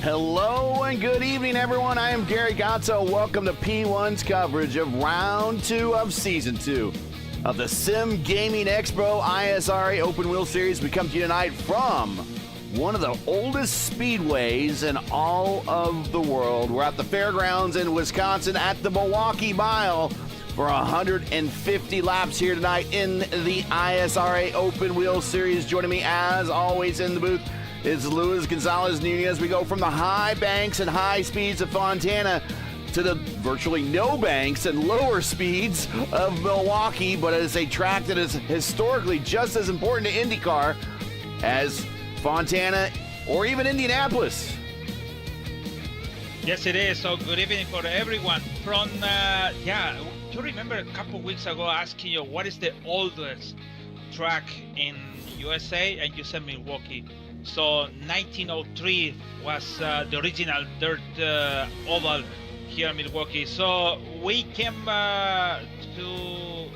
Hello and good evening, everyone. I am Gary Gatto. Welcome to P1's coverage of Round 2 of Season 2 of the Sim Gaming Expo ISRA Open Wheel Series. We come to you tonight from one of the oldest speedways in all of the world. We're at the fairgrounds in Wisconsin at the Milwaukee Mile for 150 laps here tonight in the ISRA Open Wheel Series. Joining me, as always, in the booth is Luis Gonzalez Nunez. We go from the high banks and high speeds of Fontana to the virtually no banks and lower speeds of Milwaukee, but it is a track that is historically just as important to IndyCar as Fontana or even Indianapolis. Yes, it is. So good evening for everyone. From, you remember a couple of weeks ago asking you what is the oldest track in USA, and you said Milwaukee. So 1903 was the original dirt oval here in Milwaukee. So we came to.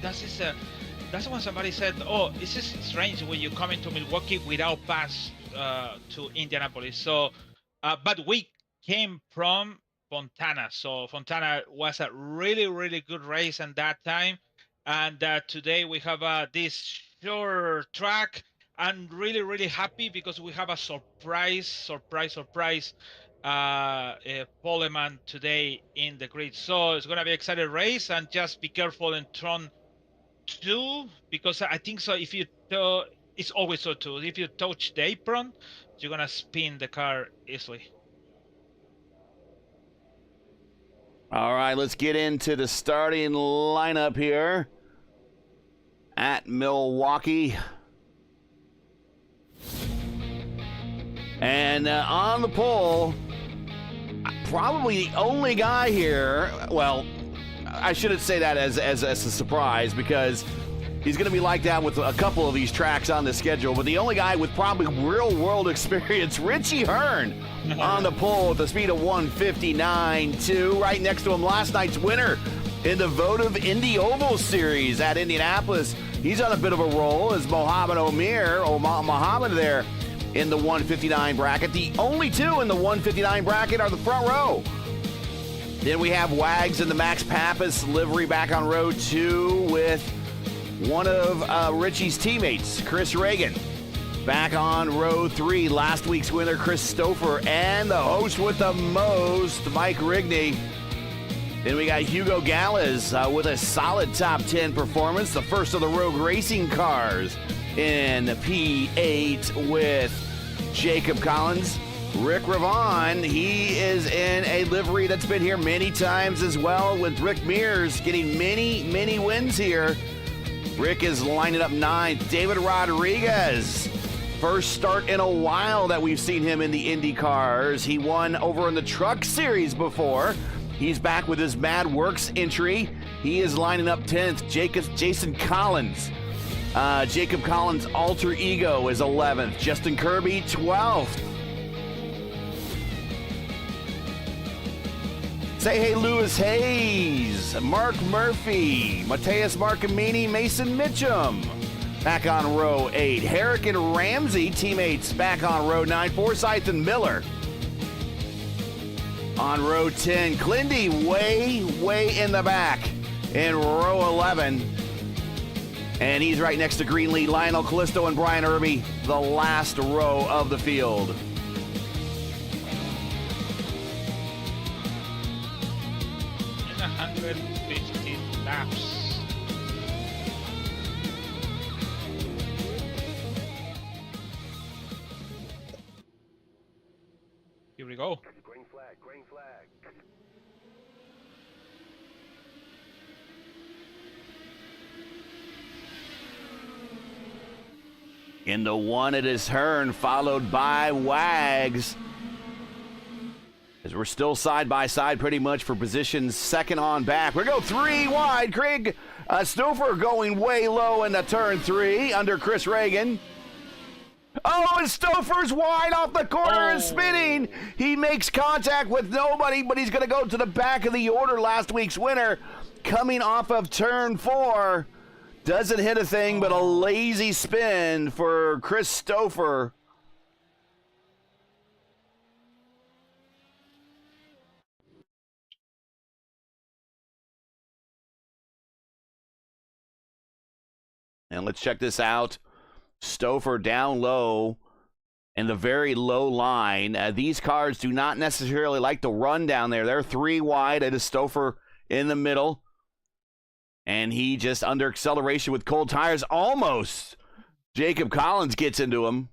That's when somebody said, "Oh, this is strange when you come into Milwaukee without pass to Indianapolis." So, but we came from Fontana. So Fontana was a really, really good race at that time, and today we have this short track. I'm really, really happy because we have a surprise poleman today in the grid. So it's going to be an exciting race, and just be careful in turn 2, because I think so. If you it's always so too. If you touch the apron, you're going to spin the car easily. All right, let's get into the starting lineup here at Milwaukee. And on the pole, probably the only guy here, well, I shouldn't say that as a surprise, because he's going to be like that with a couple of these tracks on the schedule, but the only guy with probably real-world experience, Richie Hearn, on the pole at the speed of 159.2. Right next to him, last night's winner in the votive Indy Oval Series at Indianapolis. He's on a bit of a roll as Mohammed there in the 159 bracket. The only two in the 159 bracket are the front row. Then we have Wags in the Max Pappas livery back on row 2 with one of Richie's teammates, Chris Reagan. Back on row 3, last week's winner, Chris Stouffer, and the host with the most, Mike Rigney. Then we got Hugo Galles with a solid top 10 performance, the first of the Rogue Racing cars in P8 with Jacob Collins. Rick Ravon, he is in a livery that's been here many times as well, with Rick Mears getting many wins here. Rick is lining up 9th. David Rodriguez, first start in a while that we've seen him in the Indy cars. He won over in the Truck Series before. He's back with his Mad Works entry. He is lining up 10th. Jason Collins. Jacob Collins' alter ego is 11th. Justin Kirby, 12th. Say hey, Lewis Hayes, Mark Murphy, Mateus Marcamini, Mason Mitchum. Back on row 8. Herrick and Ramsey, teammates, back on row 9. Forsyth and Miller. On row 10, Clindy way in the back in row 11. And he's right next to Greenlee, Lionel Callisto, and Brian Irby, the last row of the field. In 150 laps. Here we go. Green flag, green flag. In the 1, it is Hearn, followed by Wags. As we're still side by side pretty much for positions second on back. We go 3 wide. Craig Stouffer going way low in the turn 3 under Chris Reagan. Oh, and Stouffer's wide off the corner and spinning. He makes contact with nobody, but he's going to go to the back of the order. Last week's winner coming off of turn 4. Doesn't hit a thing, but a lazy spin for Chris Stouffer. And let's check this out. Stouffer down low in the very low line. These cars do not necessarily like to run down there. They're 3 wide. It is Stouffer in the middle. And he just under acceleration with cold tires. Almost. Jacob Collins gets into him.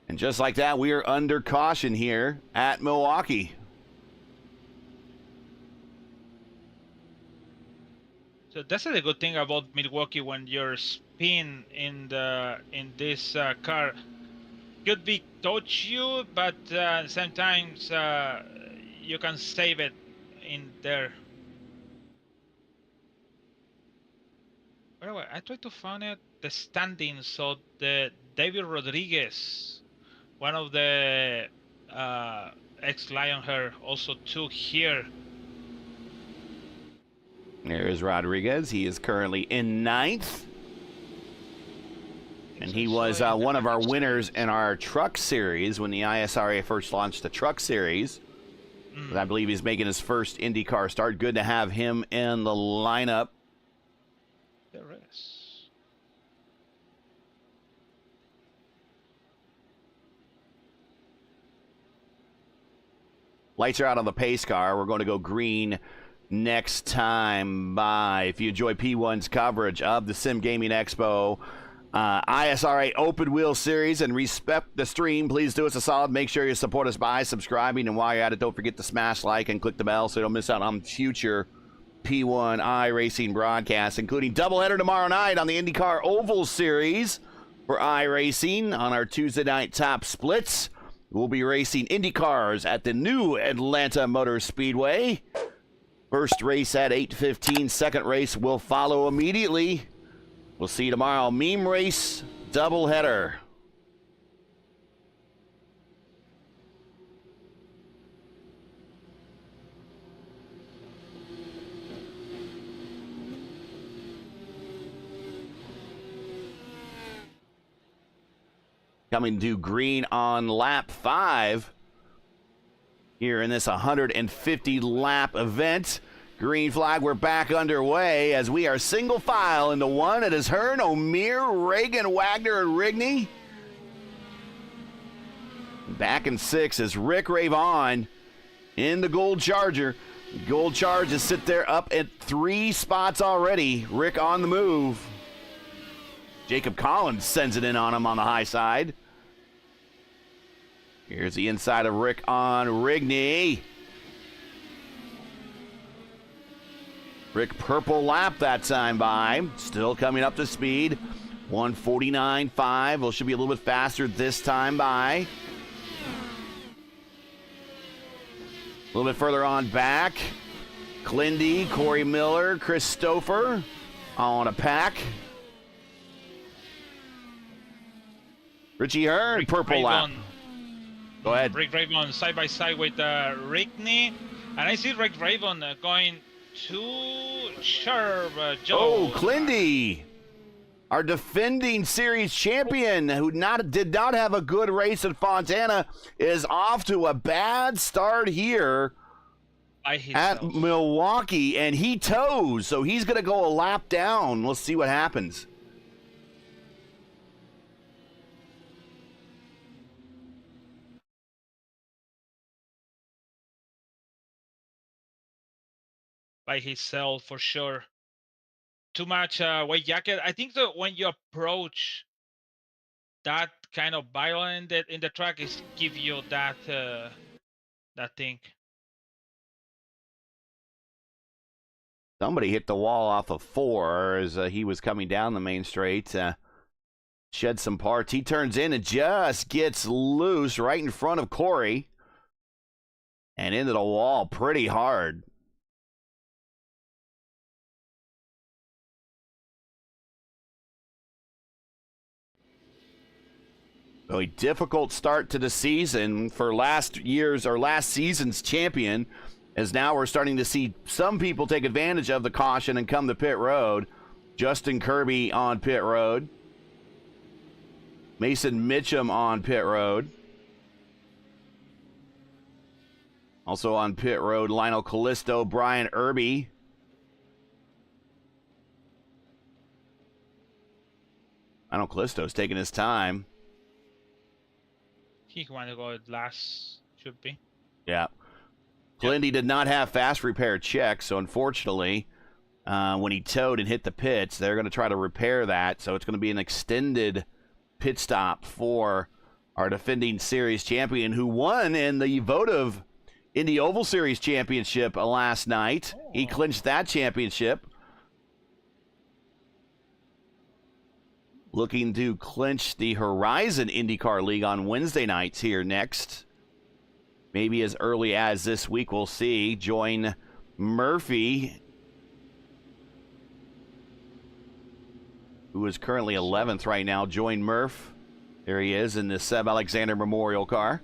And just like that, we are under caution here at Milwaukee. So that's the good thing about Milwaukee when you're spin in this car. Could be touch you, but sometimes you can save it in there. By the way, I tried to find it the standings. So the David Rodriguez, one of the ex-Lionhair, also took here. There is Rodriguez. He is currently in 9th. And he was one of our winners in our truck series when the ISRA first launched the truck series. I believe he's making his first IndyCar start. Good to have him in the lineup. There is. Lights are out on the pace car. We're going to go green next time. Bye. If you enjoy P1's coverage of the Sim Gaming Expo, ISRA Open Wheel Series, and respect the stream, please do us a solid. Make sure you support us by subscribing. And while you're at it, don't forget to smash like and click the bell so you don't miss out on future P1 iRacing broadcasts, including doubleheader tomorrow night on the IndyCar Oval Series for iRacing on our Tuesday night top splits. We'll be racing Indy cars at the new Atlanta Motor Speedway. First race at 8:15. Second race will follow immediately. We'll see you tomorrow. Meme race doubleheader. Coming to green on lap 5 here in this 150 lap event. Green flag, we're back underway as we are single file into one. It is Hearn, O'Meara, Reagan, Wagner, and Rigney. Back in 6 is Rick Ravon in the gold Charger. Gold Chargers sit there up at 3 spots already. Rick on the move. Jacob Collins sends it in on him on the high side. Here's the inside of Rick on Rigney. Rick purple lap that time by. Still coming up to speed. 149.5. Well, should be a little bit faster this time by. A little bit further on back. Clindy, Corey Miller, Chris Stouffer on a pack. Richie Hearn, Rick purple lap. Go ahead. Rick Ravon side by side with Rigney. And I see Rick Ravon going too sharp. Joe. Oh, Clindy, our defending series champion, who did not have a good race at Fontana, is off to a bad start here at Milwaukee, and he tows, so he's going to go a lap down. We'll see what happens. By himself for sure. Too much weight jacket. I think that when you approach that kind of violence in the track, is give you that that thing. Somebody hit the wall off of 4 as he was coming down the main straight. Shed some parts. He turns in and just gets loose right in front of Corey. And into the wall pretty hard. A difficult start to the season for last season's champion, as now we're starting to see some people take advantage of the caution and come to pit road. Justin Kirby on pit road. Mason Mitchum on pit road. Also on pit road, Lionel Callisto, Brian Irby. Lionel Callisto's taking his time. He wanted to go last, should be. Yeah. Indy did not have fast repair checks, so unfortunately, when he towed and hit the pits, they're going to try to repair that. So it's going to be an extended pit stop for our defending series champion, who won in the votive Indy Oval Series championship last night. Oh. He clinched that championship. Looking to clinch the Horizon IndyCar League on Wednesday nights here next. Maybe as early as this week, we'll see. Join Murphy, who is currently 11th right now. Join Murph. There he is in the Seb Alexander Memorial car.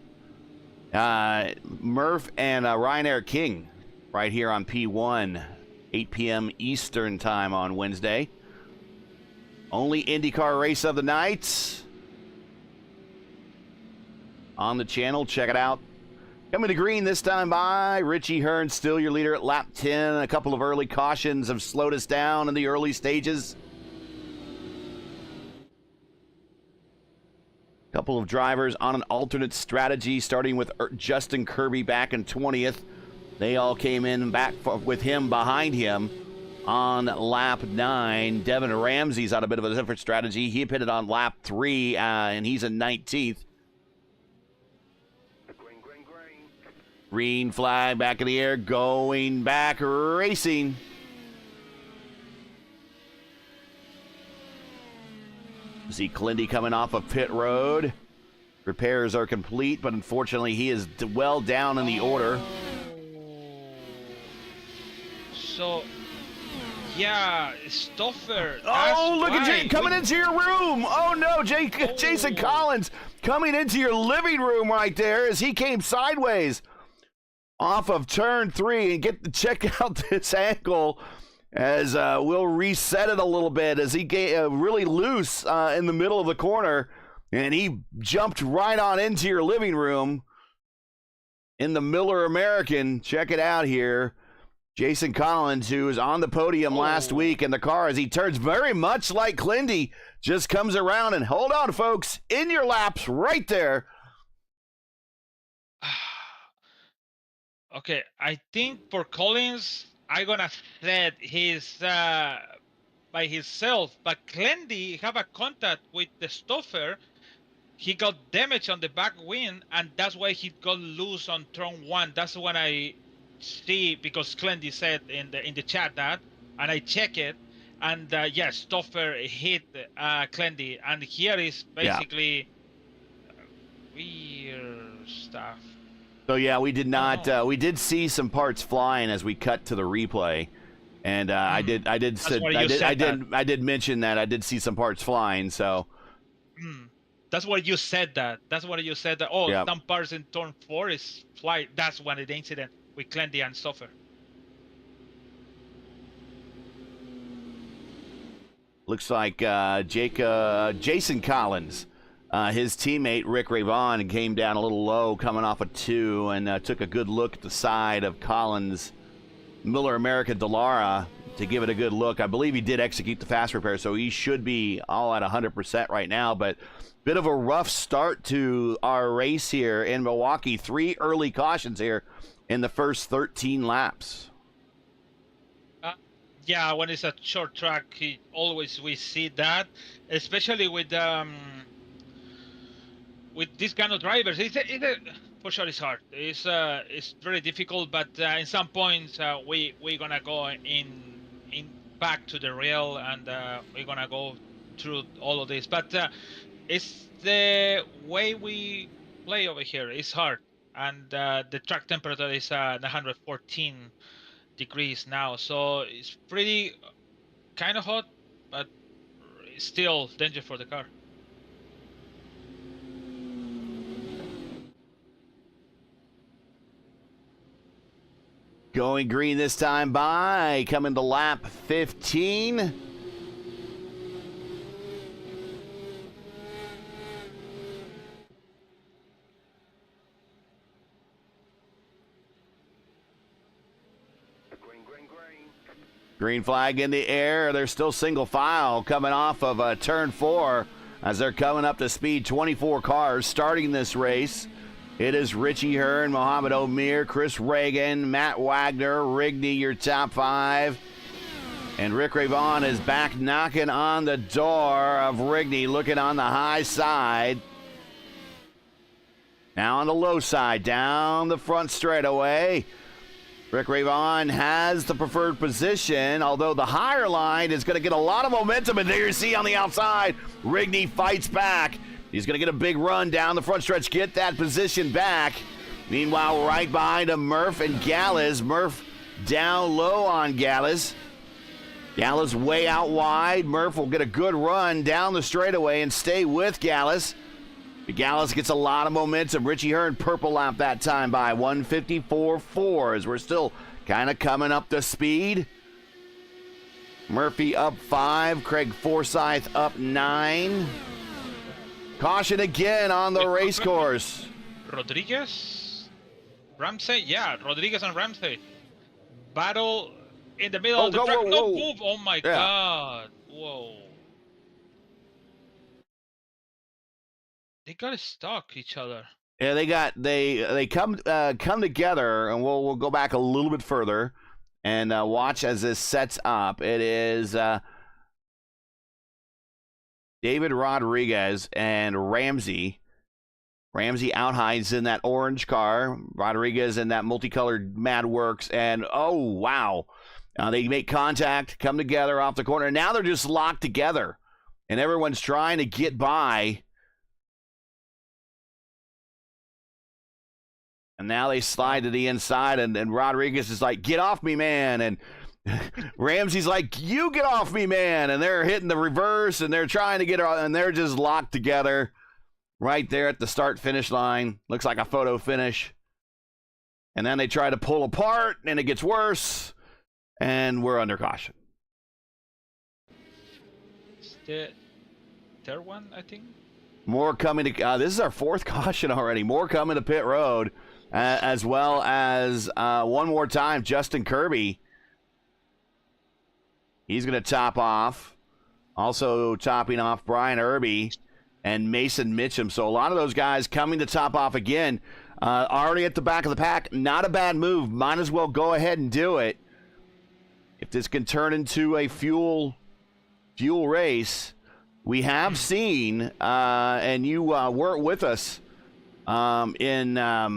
Murph and Ryanair King right here on P1, 8 p.m. Eastern time on Wednesday. Only IndyCar race of the night on the channel. Check it out. Coming to green this time by Richie Hearn, still your leader at lap 10. A couple of early cautions have slowed us down in the early stages. A couple of drivers on an alternate strategy, starting with Justin Kirby back in 20th. They all came in back with him behind him on lap 9. Devin Ramsey's on a bit of a different strategy. He pitted on lap 3, and he's in 19th. Green flag back in the air, going back racing. See Clindy coming off of pit road. Repairs are complete, but unfortunately he is well down in the order. So, yeah, Stoffer. Oh, look at Jay coming into your room. Oh, no, Jason Collins coming into your living room right there as he came sideways off of turn 3. And check out this angle as we'll reset it a little bit as he gave really loose in the middle of the corner, and he jumped right on into your living room in the Miller American. Check it out here. Jason Collins, who was on the podium last week in the car, as he turns very much like Clindy, just comes around and hold on, folks, in your laps right there. Okay, I think for Collins, I'm gonna set his by himself, but Clendy have a contact with the Stoffer. He got damage on the back wing, and that's why he got loose on turn 1. That's when I see, because Clendy said in the chat that, and I check it, and yes, Stoffer hit Clendy, and here is basically weird stuff. So yeah, we did not. We did see some parts flying as we cut to the replay, and I did mention that I did see some parts flying. So that's what you said. That's what you said. That some parts in turn 4 is fly. That's when the incident with Clendy and Stoffer. Looks like Jason Collins. His teammate, Rick Rayvon, came down a little low coming off of 2 and took a good look at the side of Collins' Miller America Dallara to give it a good look. I believe he did execute the fast repair, so he should be all at 100% right now. But bit of a rough start to our race here in Milwaukee. 3 early cautions here in the first 13 laps. Yeah, when it's a short track, we see that, especially with these kind of drivers. For sure it's hard. It's very difficult, but in some points we're gonna go in back to the rail, and we're gonna go through all of this. But it's the way we play over here. It's hard, and the track temperature is 114 degrees now, so it's pretty kind of hot, but it's still dangerous for the car. Going green this time by, coming to lap 15. Green flag in the air. They're still single file coming off of turn 4 as they're coming up to speed. 24 cars starting this race. It is Richie Hearn, Mohamed Omir, Chris Reagan, Matt Wagner, Rigney, your top 5. And Rick Ravon is back knocking on the door of Rigney, looking on the high side. Now on the low side, down the front straightaway. Rick Ravon has the preferred position, although the higher line is going to get a lot of momentum. And there you see on the outside, Rigney fights back. He's going to get a big run down the front stretch, get that position back. Meanwhile, right behind him, Murph and Gallus. Murph down low on Gallus. Gallus way out wide. Murph will get a good run down the straightaway and stay with Gallus. Gallus gets a lot of momentum. Richie Hearn purple lap that time by 154.4 as we're still kind of coming up to speed. Murphy up 5. Craig Forsyth up 9. Caution again on the race course. Rodriguez? Ramsey? Yeah, Rodriguez and Ramsey. Battle in the middle of the track. No move. Oh my God. Whoa. They got stuck each other. Yeah, they come together, and we'll go back a little bit further and watch as this sets up. It is David Rodriguez and Ramsey. Ramsey outhides in that orange car. Rodriguez in that multicolored Mad Works. And, oh, wow. They make contact, come together off the corner. Now they're just locked together. And everyone's trying to get by. And now they slide to the inside. And Rodriguez is like, get off me, man. And Ramsey's like, you get off me, man. And they're hitting the reverse, and they're trying to get her, and they're just locked together right there at the start-finish line. Looks like a photo finish. And then they try to pull apart, and it gets worse, and we're under caution. It's the third one, I think. More coming to, this is our 4th caution already. More coming to pit road, as well as one more time, Justin Kirby. He's going to top off. Also topping off Brian Irby and Mason Mitchum. So a lot of those guys coming to top off again. Already at the back of the pack. Not a bad move. Might as well go ahead and do it. If this can turn into a fuel race, we have seen, and you weren't with us when the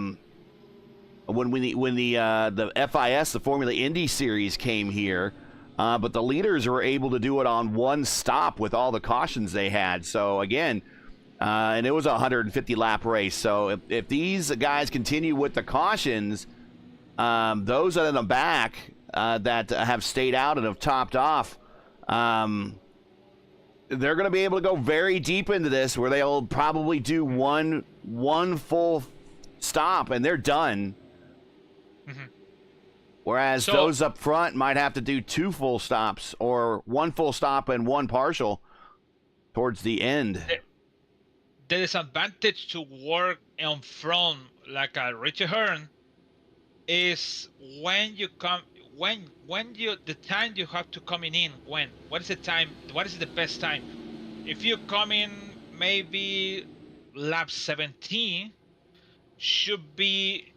FIS, the Formula Indy Series, came here. But the leaders were able to do it on one stop with all the cautions they had. So, again, and it was a 150-lap race. So, if these guys continue with the cautions, those in the back that have stayed out and have topped off, they're going to be able to go very deep into this, where they'll probably do one full stop, and they're done. Mm-hmm. Whereas those up front might have to do 2 full stops, or 1 full stop and 1 partial towards the end. The disadvantage to work on front like a Richie Hearn is when you come, the time you have to coming in. What is the time? What is the best time? If you come in maybe lap 17, should be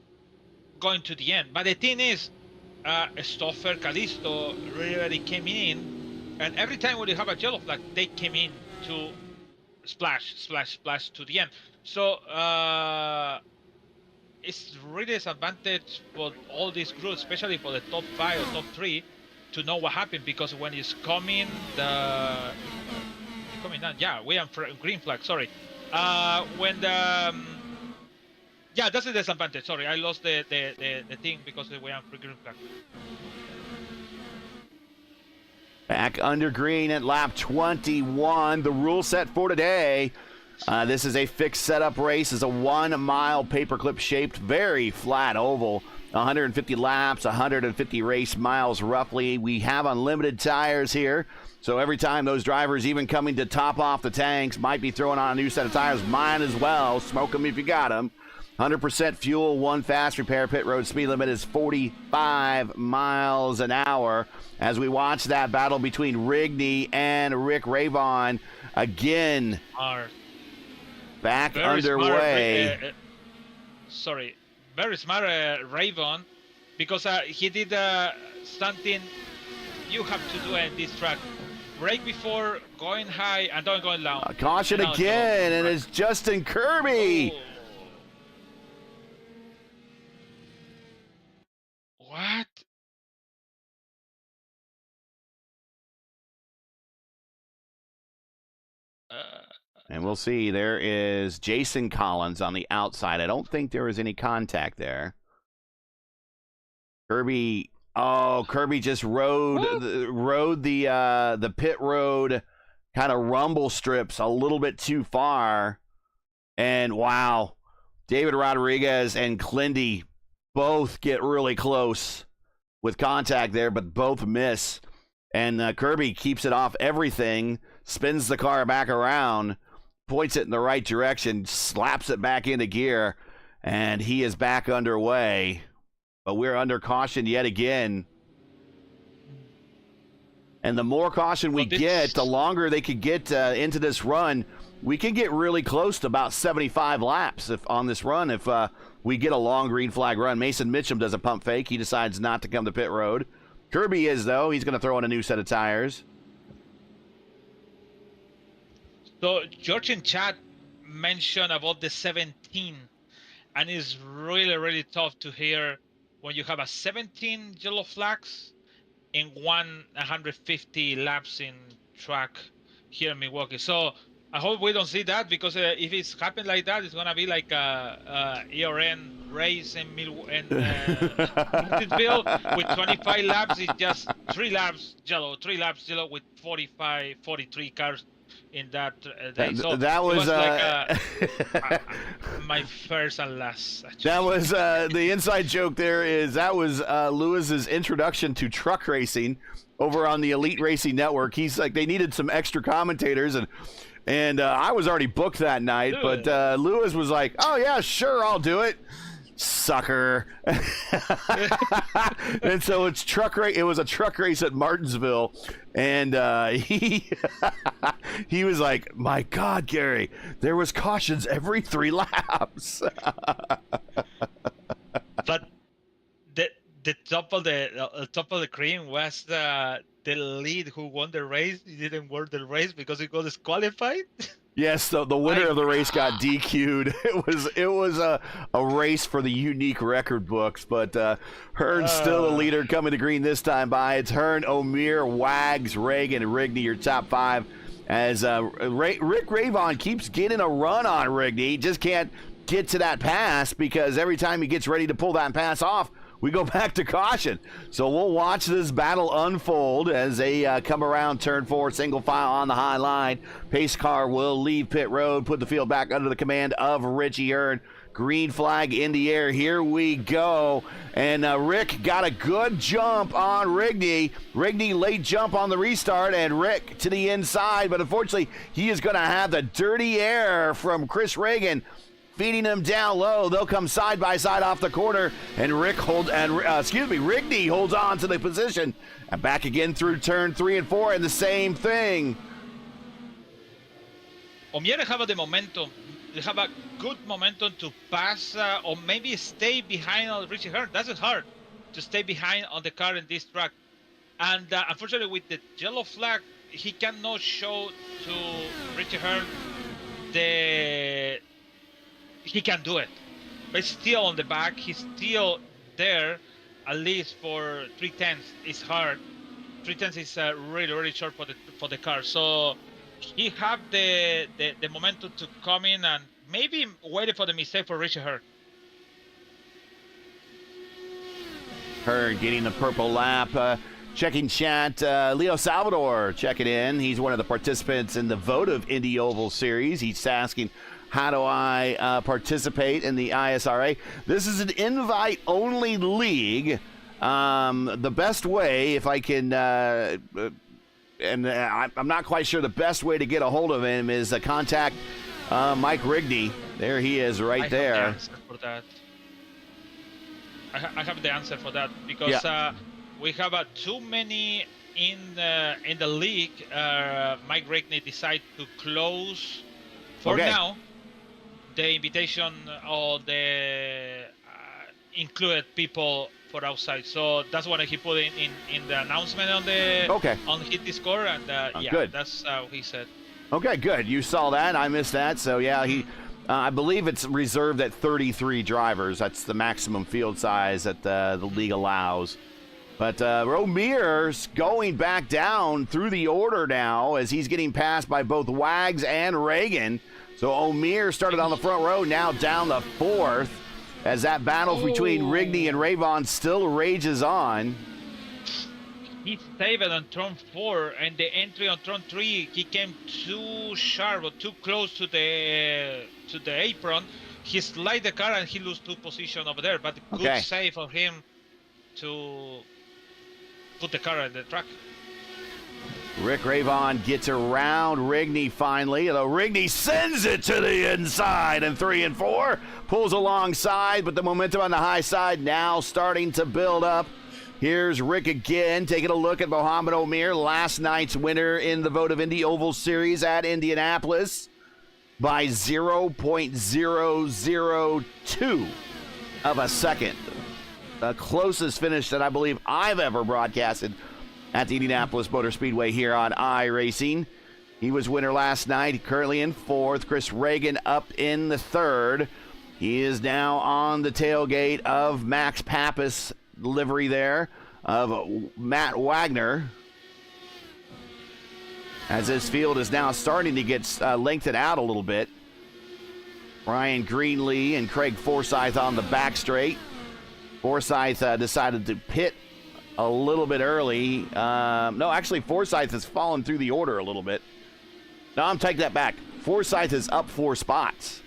going to the end. But the thing is, Stoffer, Calisto really came in, and every time when you have a yellow flag, they came in to splash to the end. So it's really a disadvantage for all these groups, especially for the top 5 or top 3, to know what happened, because when it's coming, down. Yeah, we have green flag. Sorry. When the yeah, that's the disadvantage. Sorry, I lost the thing because we have green flag. Back under green at lap 21. The rule set for today. This is a fixed setup race. It's a 1 mile paperclip shaped, very flat oval. 150 laps, 150 race miles roughly. We have unlimited tires here. So every time those drivers, even coming to top off the tanks, might be throwing on a new set of tires, might as well smoke them if you got them. 100% fuel, one fast repair. Pit road speed limit is 45 miles an hour. As we watch that battle between Rigney and Rick Ravon again, back very underway. Smart, very smart Ravon, because he did something you have to do in this track. Brake before going high and don't go low. Caution again, and it's Justin Kirby. Oh. What? And we'll see. There is Jason Collins on the outside. I don't think there was any contact there. Kirby. Oh, Kirby just rode the pit road kind of rumble strips a little bit too far. And wow, David Rodriguez and Clindy both get really close with contact there, but both miss. And Kirby keeps it off everything, spins the car back around, points it in the right direction, slaps it back into gear, and he is back underway. But we're under caution yet again. And the more caution we get, the longer they could get into this run. We can get really close to about 75 laps on this run if we get a long green flag run. Mason Mitchum does a pump fake. He decides not to come to pit road. Kirby is, though. He's going to throw in a new set of tires. So George in chat mentioned about the 17, and it's really, really tough to hear when you have a 17 yellow flags in 150 laps in track here in Milwaukee. So I hope we don't see that, because if it's happened like that, it's gonna be like a ERN race in Martinsville with 25 laps. It's just 3 laps yellow with 43 cars in that day. So that was like my first and last. Actually. That was the inside joke. There is that was Lewis's introduction to truck racing over on the Elite Racing Network. He's like, they needed some extra commentators, and I was already booked that night, but Lewis was like, "Oh yeah, sure, I'll do it." Sucker. And so it's truck race. It was a truck race at Martinsville, and he he was like, "My God, Gary, there was cautions every 3 laps." But the top of the cream was the lead who won the race. He didn't win the race because he got disqualified. Yes, the winner of the race got DQ'd. It was a race for the unique record books, but Hearn's still the leader, coming to green this time by. It's Hearn, O'Meara, Wags, Reagan, and Rigney, your top 5. As Rick Ravon keeps getting a run on Rigney. He just can't get to that pass, because every time he gets ready to pull that pass off, we go back to caution. So we'll watch this battle unfold as they come around turn 4, single file on the high line. Pace car will leave pit road, put the field back under the command of Richie Hearn. Green flag in the air. Here we go. And Rick got a good jump on Rigney. Rigney late jump on the restart, and Rick to the inside. But unfortunately, he is going to have the dirty air from Chris Reagan feeding him down low. They'll come side by side off the corner, and Rigney holds on to the position, and back again through turn 3 and 4, and the same thing. O'Meara have the momentum. They have a good momentum to pass or maybe stay behind on Richie Hearn. That's hard to stay behind on the car in this track. And unfortunately, with the yellow flag, he cannot show to Richie Hearn he can do it, but still on the back. He's still there, at least for 3/10. It's hard. 3/10 is really, really short for the car. So he have the momentum to come in and maybe waiting for the mistake for Richie Hearn. Hearn getting the purple lap. Checking chat, Leo Salvador checking in. He's one of the participants in the vote of Indy Oval Series. He's asking, how do I participate in the ISRA? This is an invite-only league. The best way, if I can, I'm not quite sure the best way to get a hold of him is contact Mike Rigney. There he is right there. I have the answer for that. I have the answer for that because we have too many in the league. Mike Rigney decided to close for now the invitation or the included people for outside. So that's what he put in the announcement on the on his Discord, and good. That's how he said. Okay, good. You saw that. I missed that. So yeah, he. I believe it's reserved at 33 drivers. That's the maximum field size that the league allows. But Romere's going back down through the order now as he's getting passed by both Wags and Reagan. So O'Meara started on the front row, now down the fourth as that battle between Rigney and Rayvon still rages on. He saved on turn 4, and the entry on turn 3, he came too sharp or too close to the apron. He slid the car and he lost 2 positions over there, but good save for him to put the car on the track. Rick Rayvon gets around Rigney finally, though Rigney sends it to the inside in 3 and 4. Pulls alongside, but the momentum on the high side now starting to build up. Here's Rick again, taking a look at Mohamed Omer, last night's winner in the Vote of Indy Oval Series at Indianapolis by 0.002 of a second. The closest finish that I believe I've ever broadcasted at the Indianapolis Motor Speedway here on iRacing. He was winner last night, currently in 4th. Chris Reagan up in the 3rd. He is now on the tailgate of Max Pappas livery there of Matt Wagner, as this field is now starting to get lengthened out a little bit. Ryan Greenlee and Craig Forsyth on the back straight. Forsyth decided to pit a little bit early. No, actually Forsyth has fallen through the order a little bit. No, I'm taking that back. Forsyth is up 4 spots.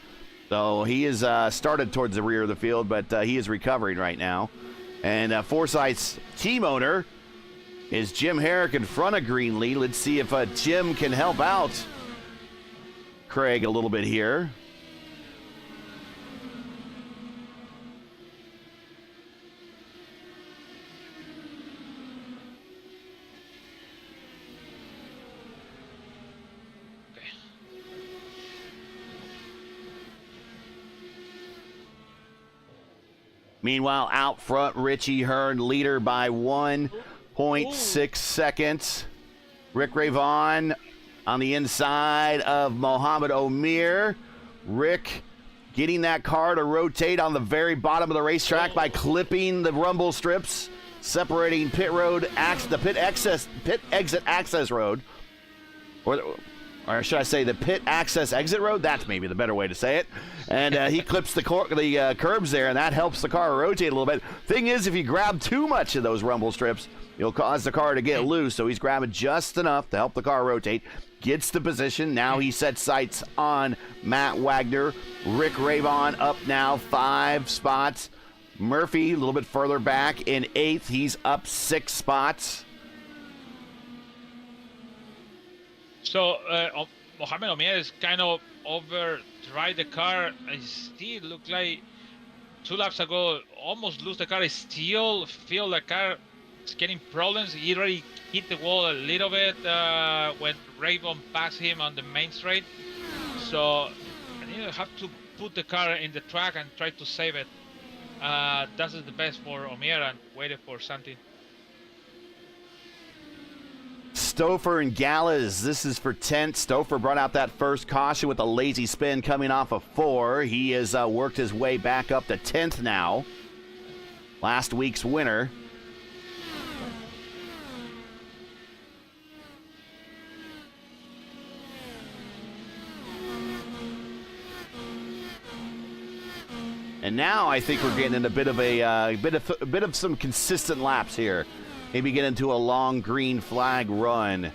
So he is started towards the rear of the field, but he is recovering right now. And Forsyth's team owner is Jim Herrick in front of Greenlee. Let's see if Jim can help out Craig a little bit here. Meanwhile, out front, Richie Hearn, leader by 1.6 seconds. Rick Rayvon on the inside of Mohamed Omer. Rick getting that car to rotate on the very bottom of the racetrack by clipping the rumble strips, separating pit road, the pit exit access road. Or should I say the pit access exit road? That's maybe the better way to say it. And he clips the curbs there, and that helps the car rotate a little bit. Thing is, if you grab too much of those rumble strips, you'll cause the car to get loose. So he's grabbing just enough to help the car rotate. Gets the position. Now he sets sights on Matt Wagner. Rick Rayvon up now 5 spots. Murphy a little bit further back in 8th. He's up 6 spots. So Mohamed Omer is kind of overdrive the car. I still look like 2 laps ago, almost lose the car. I still feel the car is getting problems. He already hit the wall a little bit when Rayvon passed him on the main straight. So I have to put the car in the track and try to save it. That is the best for Omer and waited for something. Stouffer and Gallas, this is for 10th. Stouffer brought out that first caution with a lazy spin coming off of 4. He has worked his way back up to 10th now. Last week's winner. And now I think we're getting in a bit of some consistent laps here. Maybe get into a long green flag run.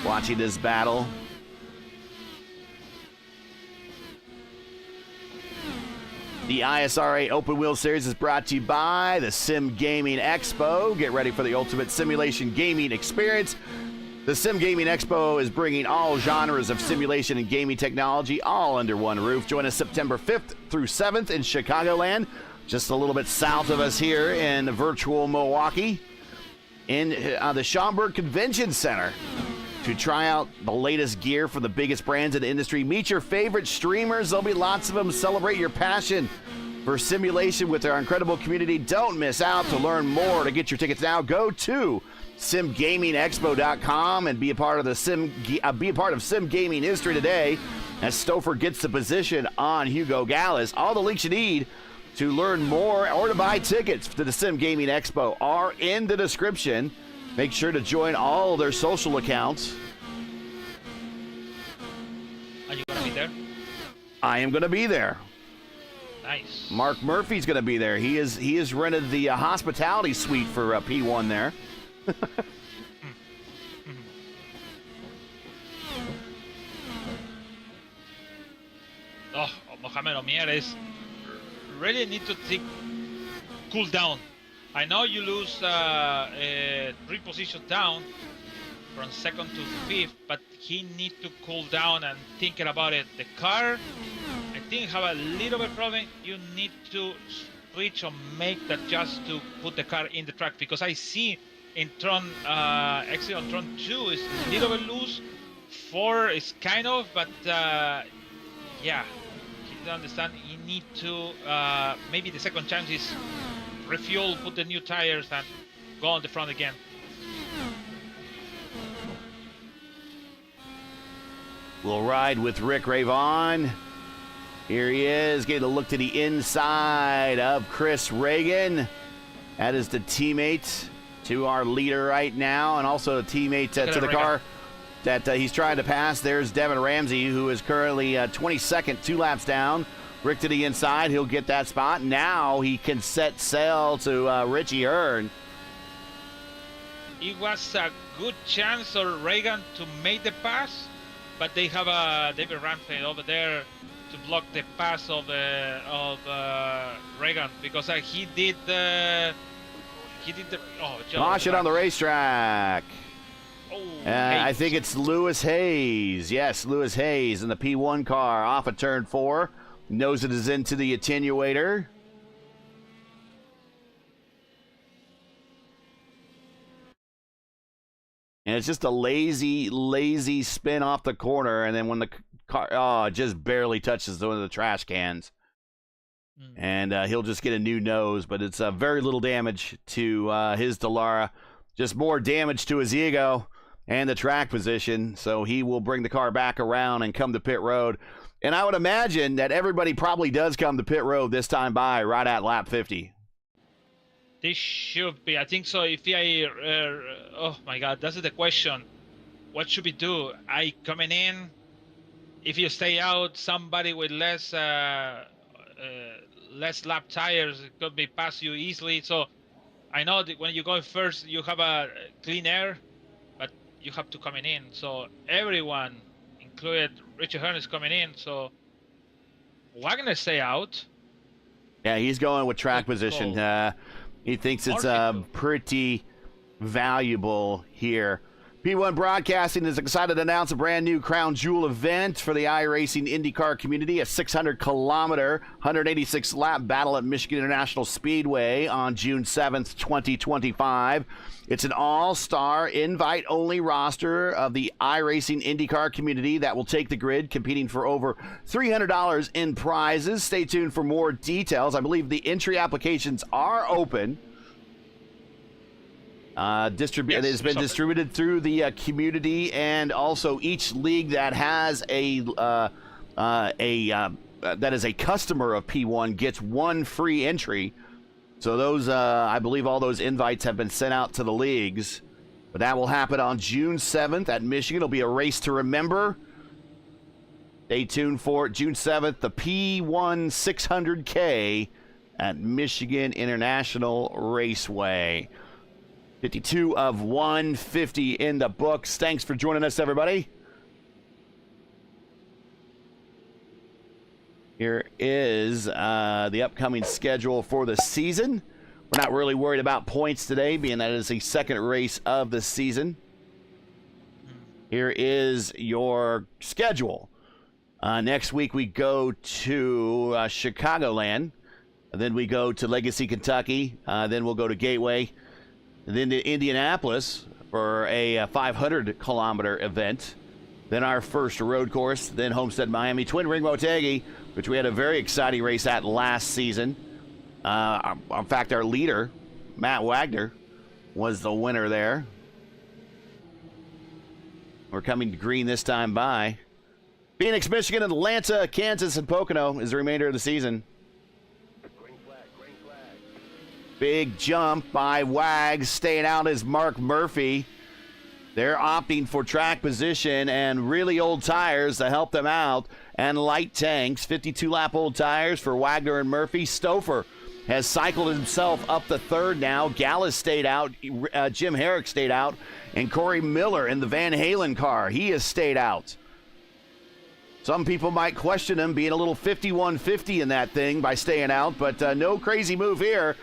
Watching this battle. The ISRA Open Wheel Series is brought to you by the Sim Gaming Expo. Get ready for the ultimate simulation gaming experience. The Sim Gaming Expo is bringing all genres of simulation and gaming technology all under one roof. Join us September 5th through 7th in Chicagoland, just a little bit south of us here in virtual Milwaukee, in the Schaumburg Convention Center, to try out the latest gear for the biggest brands in the industry. Meet your favorite streamers. There'll be lots of them. Celebrate your passion for simulation with our incredible community. Don't miss out. To learn more, to get your tickets now, go to simgamingexpo.com and be a part of Sim gaming history today, as Stouffer gets the position on Hugo Gallas. All the links you need to learn more or to buy tickets to the Sim Gaming Expo are in the description. Make sure to join all their social accounts. Are you gonna be there? I am going to be there. Nice. Mark Murphy's going to be there. He has rented the hospitality suite for P1 there. Oh, Mohamed Omier is really need to cool down. I know you lose 3 positions down from 2nd to 5th, but he need to cool down and thinking about it. The car, I think, have a little bit problem. You need to switch or make that just to put the car in the track, because I see in Tron, actually on Tron 2 is a little bit loose. 4 is kind of, but yeah, you don't understand. You need to maybe the second chance is refuel, put the new tires, and go on the front again. We'll ride with Rick Ravon. Here he is, getting a look to the inside of Chris Reagan. That is the teammate to our leader right now, and also a teammate to the car that he's trying to pass. There's Devin Ramsey, who is currently 22nd, 2 laps down. Rick to the inside, he'll get that spot. Now he can set sail to Richie Hearn. It was a good chance for Reagan to make the pass, but they have David Ramsey over there to block the pass of Reagan, because he did the caution on the racetrack. Oh, I think it's Lewis Hayes. Yes, Lewis Hayes in the P1 car off of turn 4. Knows it is into the attenuator. And it's just a lazy spin off the corner, and then when the car, it just barely touches one of the trash cans. And he'll just get a new nose, but it's very little damage to his Dallara. Just more damage to his ego and the track position, so he will bring the car back around and come to pit road. And I would imagine that everybody probably does come to pit road this time by right at lap 50. This should be, I think so. If oh my God, that's the question. What should we do? I coming in, if you stay out, somebody with less lap tires could be past you easily. So I know that when you go first, you have a clean air, but you have to coming in. So everyone, included Richard Hearn, is coming in. So Wagner stay out. Yeah, he's going with track position. He thinks it's pretty valuable here. P1 Broadcasting is excited to announce a brand new Crown Jewel event for the iRacing IndyCar community, a 600-kilometer, 186-lap battle at Michigan International Speedway on June 7th, 2025. It's an all-star, invite-only roster of the iRacing IndyCar community that will take the grid, competing for over $300 in prizes. Stay tuned for more details. I believe the entry applications are open. It has been distributed through the community, and also each league that has that is a customer of P1 gets one free entry. So those, I believe, all those invites have been sent out to the leagues. But that will happen on June 7th at Michigan. It'll be a race to remember. Stay tuned for it. June 7th, the P1 600K at Michigan International Raceway. 52 of 150 in the books. Thanks for joining us, everybody. Here is the upcoming schedule for the season. We're not really worried about points today, being that it is the second race of the season. Here is your schedule. Next week we go to Chicagoland. Then we go to Legacy, Kentucky. Then we'll go to Gateway. And then to Indianapolis for a 500-kilometer event. Then our first road course. Then Homestead, Miami. Twin Ring Motegi, which we had a very exciting race at last season. In fact, our leader, Matt Wagner, was the winner there. We're coming to green this time by Phoenix, Michigan, Atlanta, Kansas, and Pocono is the remainder of the season. Green flag. Big jump by Wags. Staying out is Mark Murphy. They're opting for track position and really old tires to help them out. And light tanks, 52-lap old tires for Wagner and Murphy. Stouffer has cycled himself up the third now. Gallus stayed out. Jim Herrick stayed out. And Corey Miller in the Van Halen car. He has stayed out. Some people might question him being a little 51-50 in that thing by staying out, but no crazy move here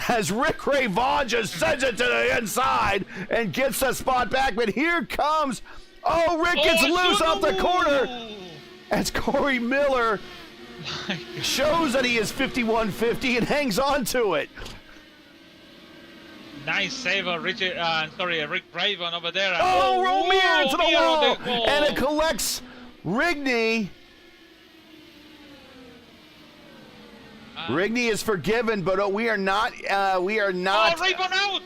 as Rick Ray Vaughn just sends it to the inside and gets the spot back. But here comes, Rick gets loose off the corner as Corey Miller shows that he is 51-50 and hangs on to it. Nice save of Rick Raven over there. Romeo into the wall, and it collects Rigney. Rigney is forgiven, but we are not. Raven out.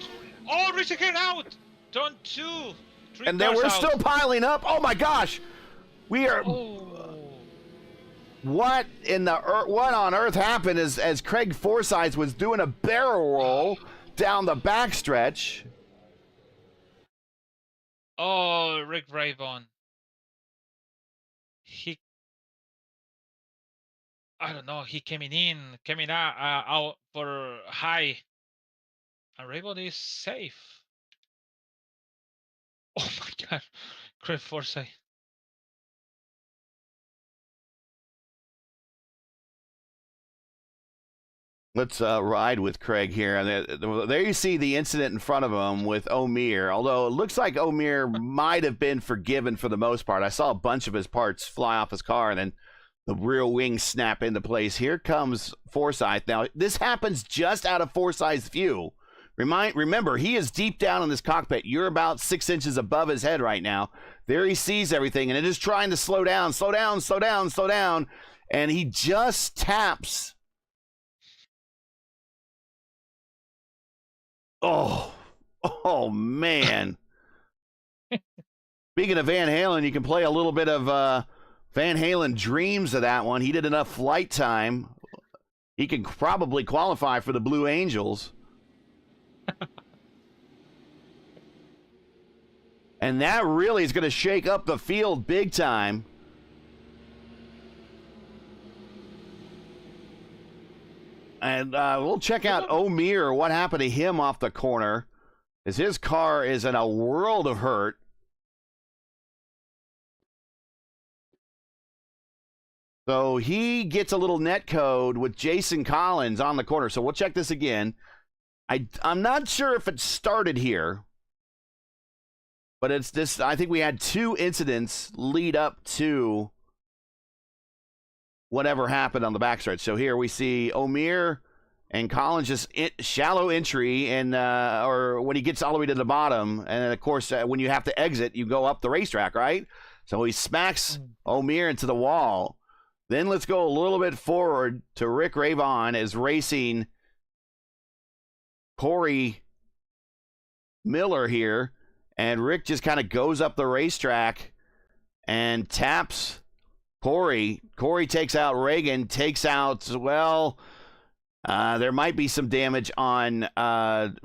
Richard out. Turn 2. 3 and then we're out. still piling up. Oh my gosh, we are. What on earth happened as Craig Forsyth was doing a barrel roll down the backstretch? Rick Raven. I don't know. He coming out for high, and Raven is safe. Oh my God, Craig Forsyth. Let's ride with Craig here. There you see the incident in front of him with O'Meara, although it looks like O'Meara might have been forgiven for the most part. I saw a bunch of his parts fly off his car, and then the rear wings snap into place. Here comes Forsyth. Now, this happens just out of Forsyth's view. Remember, he is deep down in this cockpit. You're about 6 inches above his head right now. There he sees everything, and it is trying to slow down, and he just taps. Oh man. Speaking of Van Halen, you can play a little bit of Van Halen Dreams of that one. He did enough flight time. He can probably qualify for the Blue Angels. And that really is going to shake up the field big time. And we'll check out O'Meara, what happened to him off the corner, as his car is in a world of hurt. So he gets a little net code with Jason Collins on the corner. So we'll check this again. I'm not sure if it started here, but it's this. I think we had 2 incidents lead up to whatever happened on the backstretch. So here we see O'Meara and Collins just shallow entry, and or when he gets all the way to the bottom, and then of course when you have to exit, you go up the racetrack, right? So he smacks O'Meara into the wall. Then let's go a little bit forward to Rick Raven is racing Corey Miller here, and Rick just kind of goes up the racetrack and taps Corey. Corey takes out Reagan, takes out, there might be some damage on our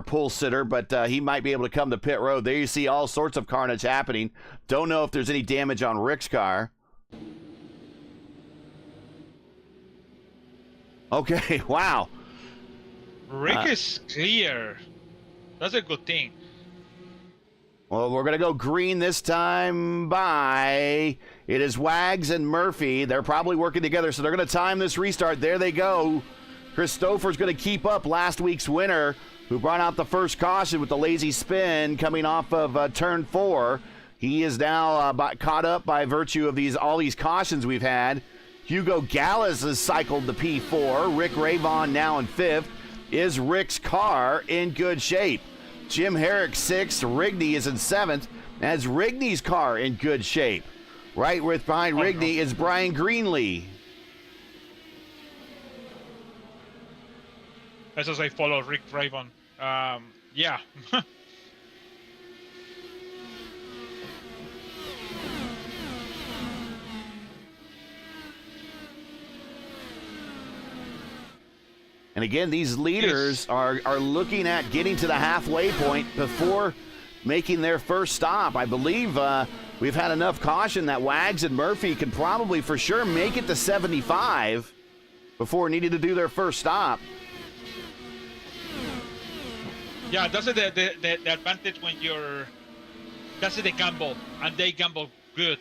pole sitter, but he might be able to come to pit road. There you see all sorts of carnage happening. Don't know if there's any damage on Rick's car. Okay, wow. Rick is clear. That's a good thing. Well, we're going to go green this time by, it is Wags and Murphy. They're probably working together, so they're going to time this restart. There they go. Christopher's going to keep up last week's winner, who brought out the first caution with the lazy spin coming off of turn 4. He is now caught up by virtue of all these cautions we've had. Hugo Gallas has cycled the P4. Rick Ravon now in 5th. Is Rick's car in good shape? Jim Herrick 6th. Rigney is in 7th. As Rigney's car in good shape? Right behind Rigney is Brian Greenlee. As I follow Rick Ravon. Yeah. And again, these leaders are looking at getting to the halfway point before making their first stop. I believe we've had enough caution that Wags and Murphy can probably for sure make it to 75 before needing to do their first stop. Yeah, that's the advantage when that's the gamble, and they gamble good.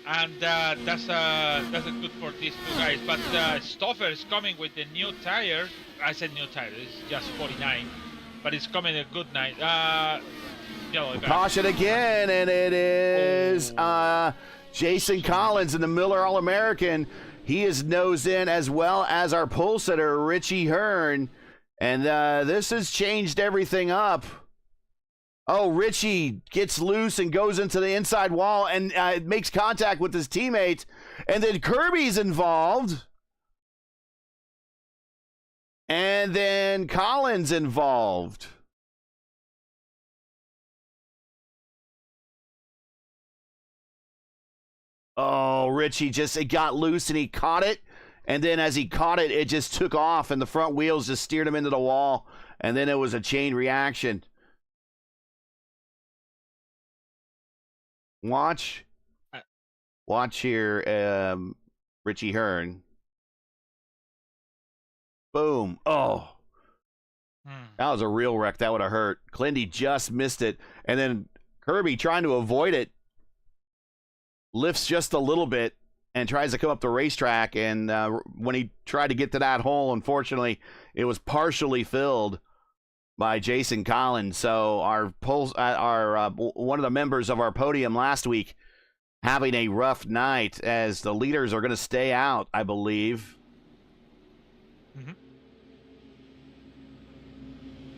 And that's good for these two guys. But Stoffer is coming with the new tire. I said new tire. It's just 49, but it's coming a good night. Caution again, and it is Jason Collins in the Miller All-American. He is nose in, as well as our pole sitter Richie Hearn, and this has changed everything up. Oh, Richie gets loose and goes into the inside wall and makes contact with his teammates. And then Kirby's involved. And then Collins involved. Oh, Richie it got loose and he caught it. And then as he caught it, it just took off and the front wheels just steered him into the wall. And then it was a chain reaction. Watch here, Richie Hearn. Boom. Oh. That was a real wreck. That would have hurt. Clindy just missed it. And then Kirby, trying to avoid it, lifts just a little bit and tries to come up the racetrack. And when he tried to get to that hole, unfortunately, it was partially filled by Jason Collins. So one of the members of our podium last week having a rough night, as the leaders are going to stay out, I believe. Mm-hmm.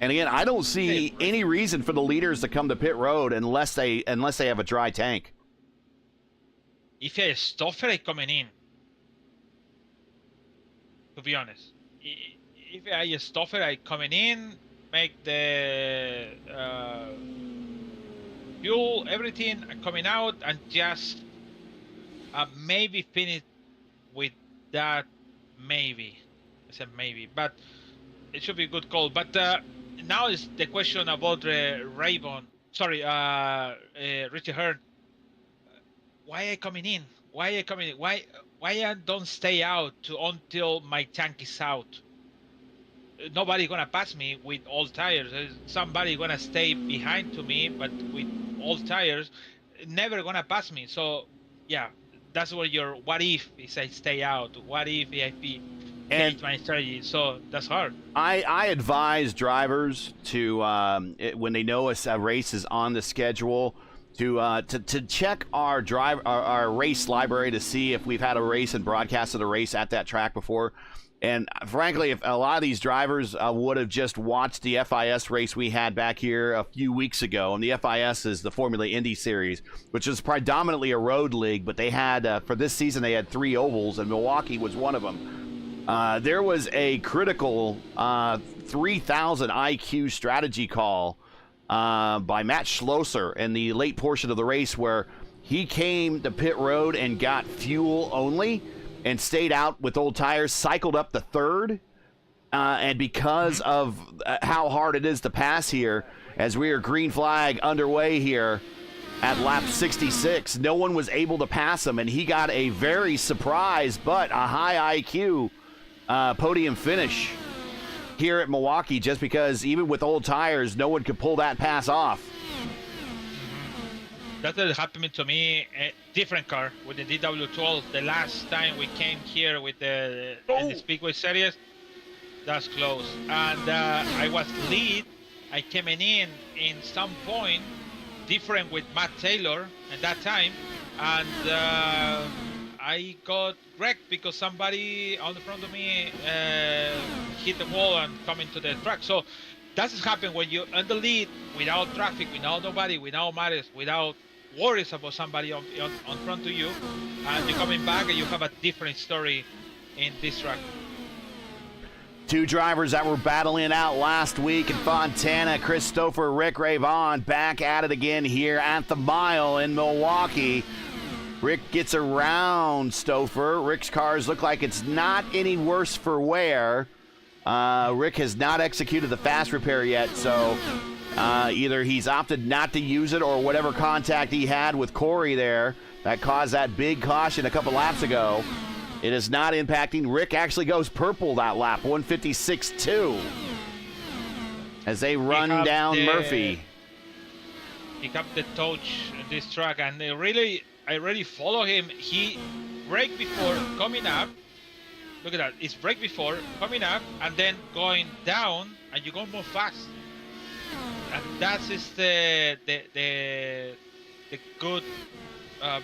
And again, I don't see any reason for the leaders to come to pit road unless they have a dry tank. If a Stoffer coming in, to be honest, if I Stoffer coming in, make the fuel, everything coming out, and just maybe finish with that. Maybe I said maybe, but it should be a good call. But now is the question about Ravon. Sorry, Richie Hearn. Why I coming in? Why I coming in? Why I don't stay out until my tank is out? Nobody gonna pass me with old tires. Somebody gonna stay behind to me, but with old tires, never gonna pass me. So yeah, that's what your what if I stay out? What if I change my strategy? So that's hard. I advise drivers to when they know a race is on the schedule to check our race library to see if we've had a race and broadcasted a race at that track before. And frankly, if a lot of these drivers would have just watched the FIS race we had back here a few weeks ago, and the FIS is the Formula Indy Series, which is predominantly a road league, but they had, for this season, they had 3 ovals, and Milwaukee was one of them. There was a critical 3,000 IQ strategy call by Matt Schlosser in the late portion of the race where he came to pit road and got fuel only and stayed out with old tires, cycled up the third, and because of how hard it is to pass here, as we are green flag underway here at lap 66, no one was able to pass him, and he got a very surprise but a high IQ podium finish here at Milwaukee, just because even with old tires, no one could pull that pass off. That happened to me, a different car with the DW12. The last time we came here with the Speedway Series, that's close. And I was lead. I came in some point, different with Matt Taylor at that time, and I got wrecked because somebody on the front of me hit the wall and come into the track. So that's happened when you're on the lead without traffic, without nobody, without matters, without worries about somebody on front of you, and you're coming back and you have a different story in this track. Two drivers that were battling out last week in Fontana, Christopher Rick Ravon, back at it again here at the mile in Milwaukee. Rick gets around Stouffer. Rick's cars look like it's not any worse for wear. Rick has not executed the fast repair yet, so either he's opted not to use it or whatever contact he had with Corey there that caused that big caution a couple laps ago. It is not impacting. Rick actually goes purple that lap, 156.2, as they run down Murphy. He got the touch in this track, and I really follow him. He braked before coming up. Look at that. It's brake before coming up and then going down, and you go more fast. And that is the good,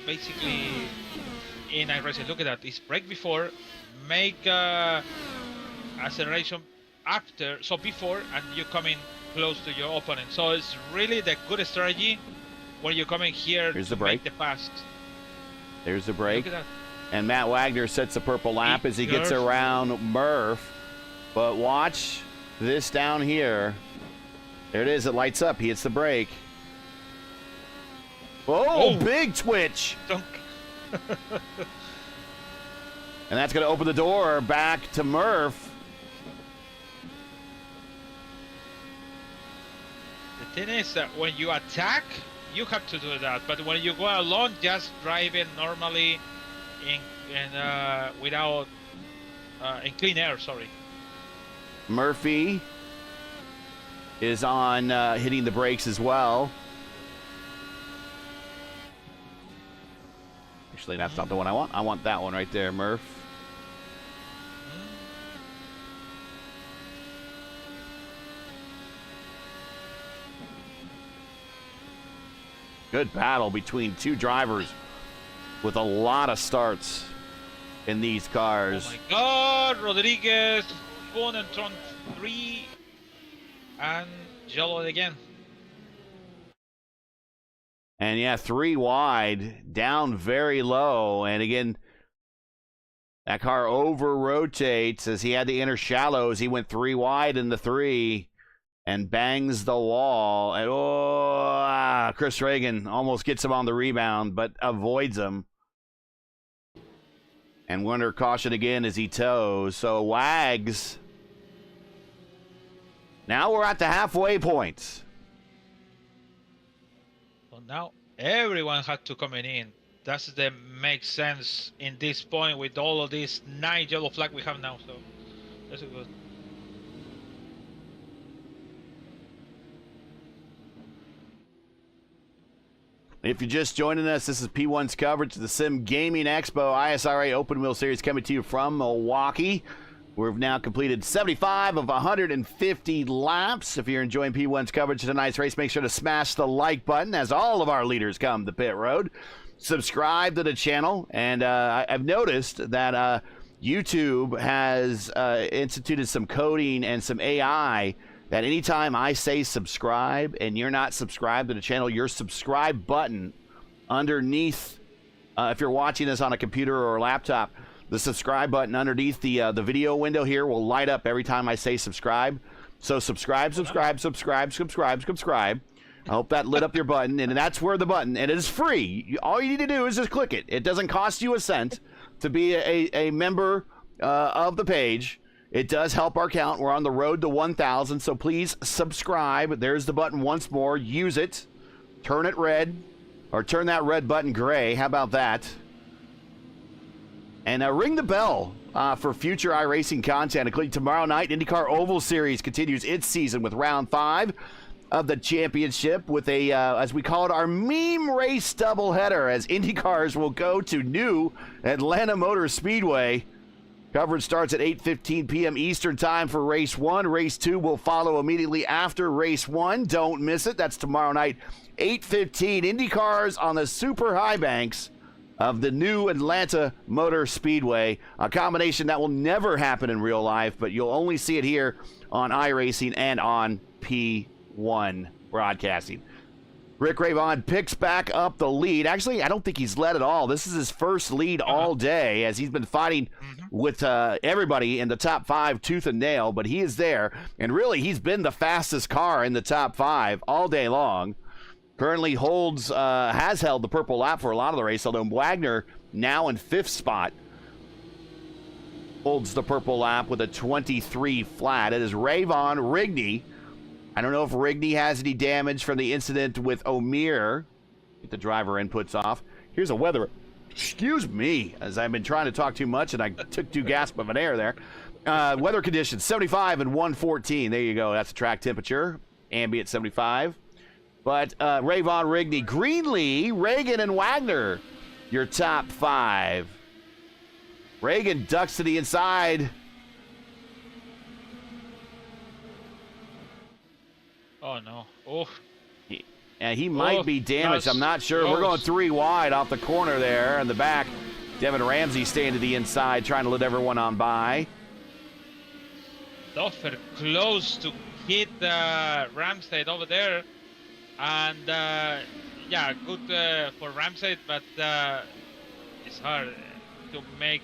basically, in iRacing. Look at that. It's brake before, make acceleration after, so before, and you're coming close to your opponent. So it's really the good strategy when you're coming here. Here's to the brake. Make the fast. There's the brake. Look at that. And Matt Wagner sets the purple lap as he gets around Murph. But watch this down here. There it is. It lights up. He hits the brake. Oh, big twitch. Dunk. And that's going to open the door back to Murph. The thing is that when you attack, you have to do that. But when you go along, just driving normally without in clean air. Sorry. Murphy is on hitting the brakes as well. Actually, that's not the one I want. I want that one right there, Murph. Good battle between two drivers with a lot of starts in these cars. Oh my God, Rodriguez, Boone and Tron 3, and yellow again. And yeah, 3 wide, down very low. And again, that car over rotates as he had the inner shallows. He went 3 wide in the 3 and bangs the wall. And Chris Reagan almost gets him on the rebound, but avoids him. And under caution again as he tows. So Wags. Now we're at the halfway point. So now everyone had to come in. That's the makes sense in this point with all of these 9 yellow flag we have now. So that's good. If you're just joining us, this is P1's coverage of the Sim Gaming Expo ISRA Open Wheel Series coming to you from Milwaukee. We've now completed 75 of 150 laps. If you're enjoying P1's coverage of tonight's race, make sure to smash the like button as all of our leaders come to pit road. Subscribe to the channel. And I've noticed that YouTube has instituted some coding and some AI that anytime I say subscribe and you're not subscribed to the channel, your subscribe button underneath, if you're watching this on a computer or a laptop, the subscribe button underneath the video window here will light up every time I say subscribe. So subscribe. I hope that lit up your button, and that's where the button, and it is free. All you need to do is just click it. It doesn't cost you a cent to be a member of the page. It does help our count. We're on the road to 1,000, so please subscribe. There's the button once more. Use it. Turn it red, or turn that red button gray. How about that? And ring the bell for future iRacing content, including tomorrow night. IndyCar Oval Series continues its season with round 5 of the championship with a, as we call it, our meme race doubleheader, as IndyCars will go to new Atlanta Motor Speedway Coverage starts at 8:15 p.m. Eastern time for race 1. Race 2 will follow immediately after race 1. Don't miss it. That's tomorrow night, 8:15. Indy cars on the super high banks of the new Atlanta Motor Speedway. A combination that will never happen in real life, but you'll only see it here on iRacing and on P1 Broadcasting. Rick Ravon picks back up the lead. Actually, I don't think he's led at all. This is his first lead all day, as he's been fighting with everybody in the top 5 tooth and nail, but he is there. And really, he's been the fastest car in the top 5 all day long. Currently has held the purple lap for a lot of the race, although Wagner now in 5th spot holds the purple lap with a 23 flat. It is Ravon Rigney. I don't know if Rigney has any damage from the incident with O'Meara. Get the driver inputs off. Here's a weather. Excuse me, as I've been trying to talk too much and I took 2 gasps of an air there. Weather conditions, 75 and 114. There you go. That's the track temperature. Ambient 75. But Ravon Rigney, Greenlee, Reagan, and Wagner, your top 5. Reagan ducks to the inside. Oh, no. Oh. And he might be damaged. I'm not sure. We're going 3 wide off the corner there in the back. Devin Ramsey staying to the inside, trying to let everyone on by. Doffer close to hit Ramsey over there. And, yeah, good for Ramsey, but it's hard to make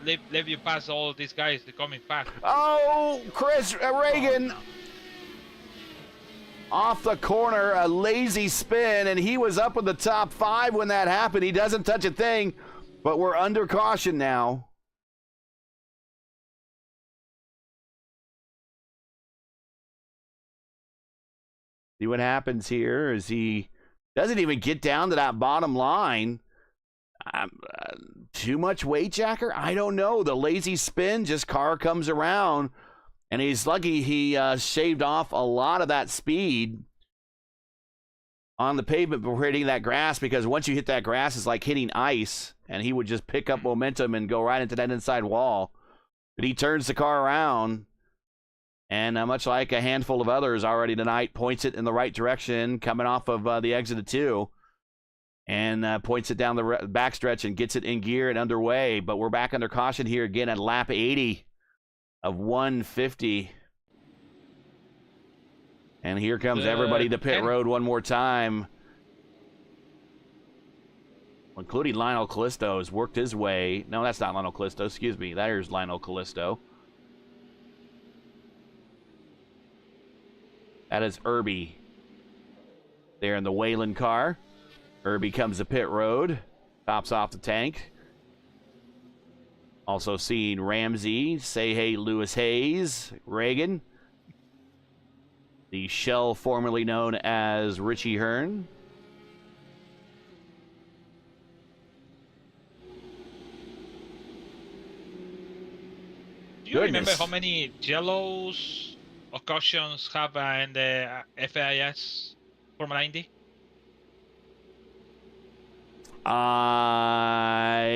leave you pass all these guys coming fast. Oh, Chris Reagan. Off the corner, a lazy spin, and he was up in the top 5 when that happened. He doesn't touch a thing, but we're under caution now. See what happens here is he doesn't even get down to that bottom line. Too much weight, Jacker? I don't know. The lazy spin, just car comes around. And he's lucky he shaved off a lot of that speed on the pavement before hitting that grass, because once you hit that grass, it's like hitting ice, and he would just pick up momentum and go right into that inside wall. But he turns the car around, and much like a handful of others already tonight, points it in the right direction, coming off of the exit of 2, and points it down the backstretch and gets it in gear and underway. But we're back under caution here again at lap 80. Of 150. And here comes everybody to pit road one more time. Including Lionel Callisto has worked his way. No, that's not Lionel Callisto. Excuse me. There's Lionel Callisto. That is Irby. There in the Wayland car. Irby comes to pit road. Tops off the tank. Also seeing Ramsey, Say Hey Lewis Hayes, Reagan, the shell formerly known as Richie Hearn. Do you remember how many yellows or cautions have in the FIS Formula Indy? I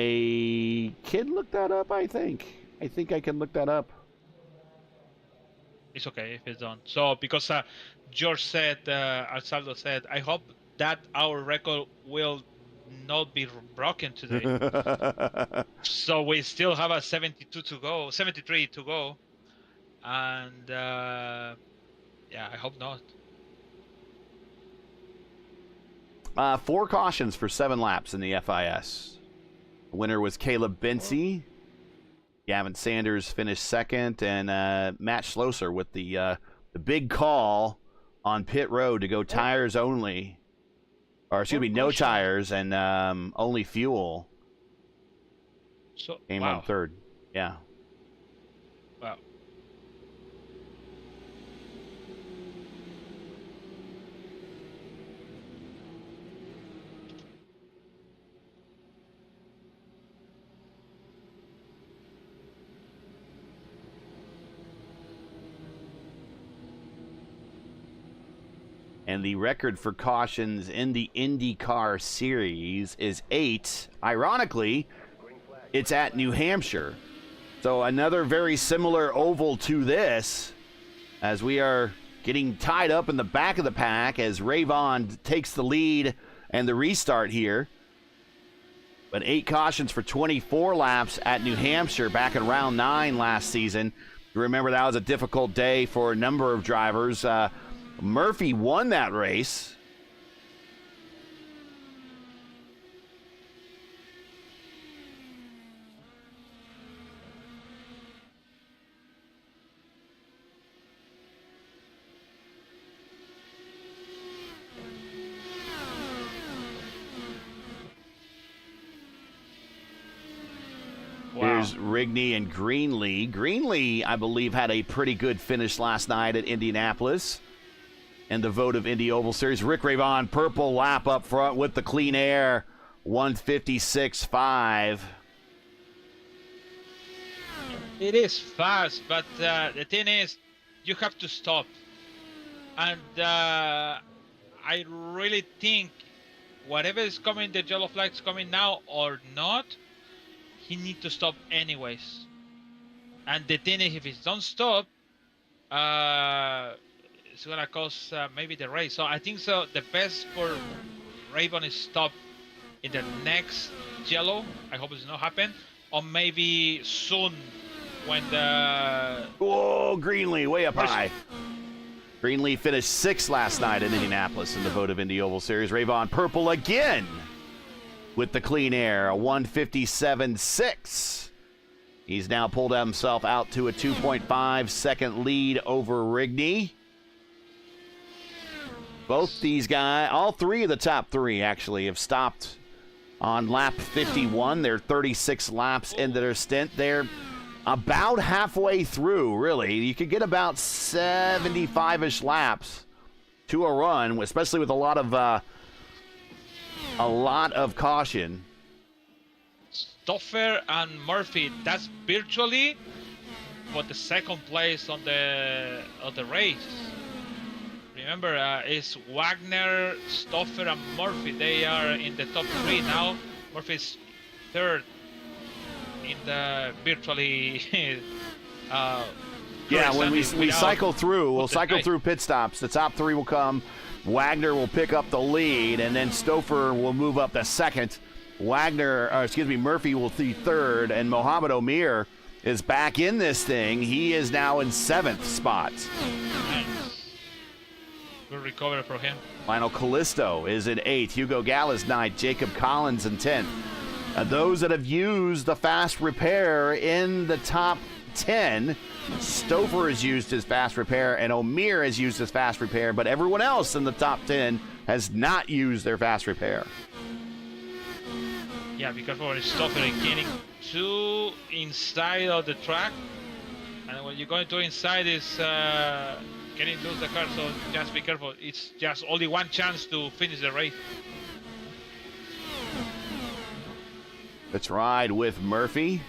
can look that up, I think. I think I can look that up. It's okay if it's done. So, because George said, Alsaldo said, I hope that our record will not be broken today. So we still have a 72 to go, 73 to go. And, yeah, I hope not. 4 cautions for 7 laps in the FIS. The winner was Caleb Bency. Gavin Sanders finished 2nd, and Matt Schlosser with the big call on pit road to go tires only. Or, excuse me, no tires and only fuel. So, came on 3rd. Yeah. Wow. And the record for cautions in the IndyCar Series is 8. Ironically, it's at New Hampshire. So another very similar oval to this, as we are getting tied up in the back of the pack as Rayvon takes the lead and the restart here. But 8 cautions for 24 laps at New Hampshire back in round 9 last season. Remember, that was a difficult day for a number of drivers. Murphy won that race. Here's Rigney and Greenlee. Greenlee, I believe, had a pretty good finish last night at Indianapolis and the vote of Indy Oval Series. Rick Rayvon, purple lap up front with the clean air, 156.5. It is fast, but the thing is, you have to stop. And I really think whatever is coming, the yellow flag's coming now or not, he needs to stop anyways. And the thing is, if he don't stop, it's gonna cost maybe the race. So I think so. The best for Rayvon is stop in the next yellow. I hope it's not happen, or maybe soon when the. Whoa, Greenlee way up high. Greenlee finished 6th last night in Indianapolis in the vote of Indy Oval Series. Rayvon purple again with the clean air, a 157.6. He's now pulled himself out to a 2.5 second lead over Rigney. Both these guys, all 3 of the top 3 actually, have stopped on lap 51. They're 36 laps into their stint. They're about halfway through, really. You could get about 75-ish laps to a run, especially with a lot of caution. Stoffer and Murphy, that's virtually for the second place on the race. Remember, it's Wagner, Stoffer, and Murphy. They are in the top 3 now. Murphy's 3rd in the virtually. Yeah, when we cycle through, we'll cycle through pit stops. The top 3 will come. Wagner will pick up the lead, and then Stoffer will move up to 2nd. Murphy will be 3rd, and Mohamed Omir is back in this thing. He is now in 7th spot. Nice. Good recovery for him. Lionel Callisto is in 8th. Hugo Gallas 9th. Jacob Collins in 10th. Those that have used the fast repair in the top 10, Stoffer has used his fast repair and Omir has used his fast repair, but everyone else in the top 10 has not used their fast repair. Yeah, because for Stoffer getting too inside of the track, and when you're going too inside is getting loose the car, so just be careful. It's just only one chance to finish the race. Let's ride with Murphy.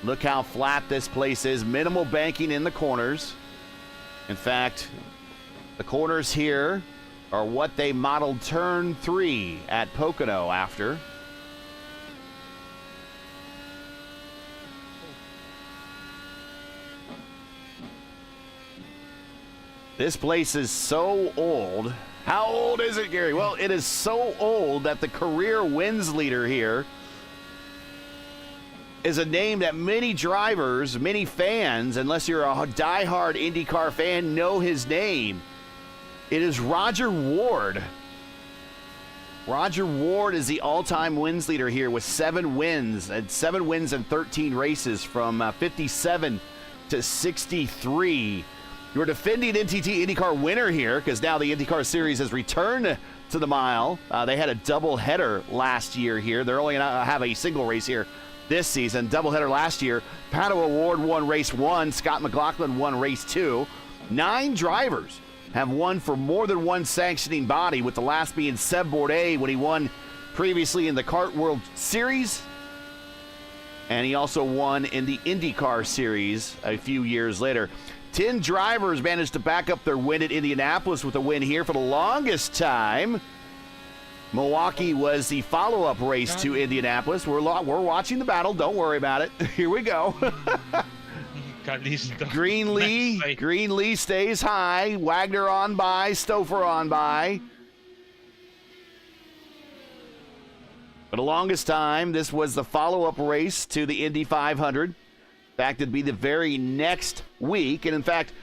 Look how flat this place is. Minimal banking in the corners. In fact, the corners here are what they modeled turn 3 at Pocono after. This place is so old. How old is it, Gary? Well, it is so old that the career wins leader here is a name that many drivers, many fans, unless you're a diehard IndyCar fan, know his name. It is Roger Ward. Roger Ward is the all-time wins leader here with 7 wins, and 7 wins in 13 races from 57 to 63. Your defending NTT IndyCar winner here, because now the IndyCar Series has returned to the mile. They had a doubleheader last year here. They're only going to have a single race here this season. Doubleheader last year. Pato O'Ward won race 1. Scott McLaughlin won race 2. 9 drivers have won for more than one sanctioning body, with the last being Seb Bourdais when he won previously in the Kart World Series. And he also won in the IndyCar Series a few years later. 10 drivers managed to back up their win at Indianapolis with a win here for the longest time. Milwaukee was the follow-up race to Indianapolis. We're watching the battle. Don't worry about it. Here we go. Greenlee stays high. Wagner on by. Stouffer on by. For the longest time, this was the follow-up race to the Indy 500. In fact, it'd be the very next week. And in fact,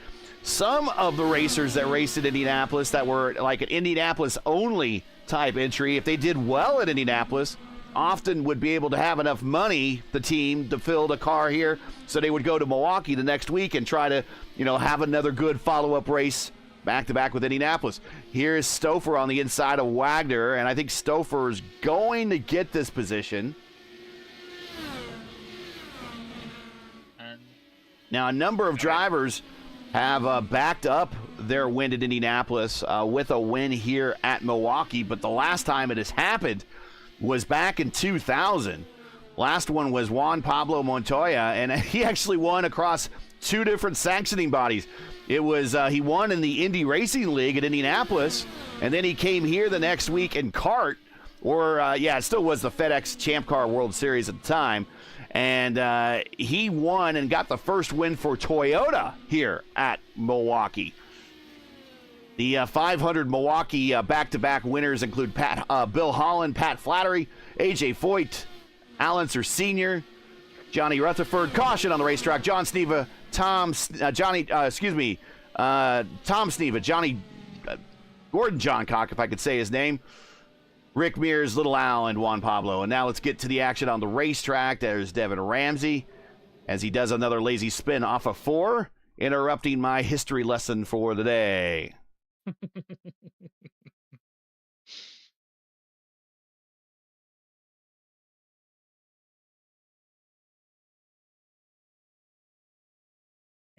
some of the racers that raced at Indianapolis that were like an Indianapolis-only type entry, if they did well at Indianapolis, often would be able to have enough money, the team, to fill the car here, so they would go to Milwaukee the next week and try to, have another good follow-up race back-to-back with Indianapolis. Here's Stouffer on the inside of Wagner, and I think Stouffer is going to get this position. Now, a number of drivers have backed up their win at Indianapolis with a win here at Milwaukee, but the last time it has happened was back in 2000. Last one was Juan Pablo Montoya, and he actually won across two different sanctioning bodies. It was he won in the Indy Racing League at Indianapolis, and then he came here the next week in kart, it still was the FedEx Champ Car World Series at the time. And he won and got the first win for Toyota here at Milwaukee. The 500 Milwaukee back-to-back winners include Bill Holland, Pat Flattery, A.J. Foyt, Al Unser Sr., Johnny Rutherford. Caution on the racetrack. Tom Sneva, Gordon Johncock, if I could say his name, Rick Mears, Little Al, and Juan Pablo. And now let's get to the action on the racetrack. There's Devin Ramsey as he does another lazy spin off of 4, interrupting my history lesson for the day.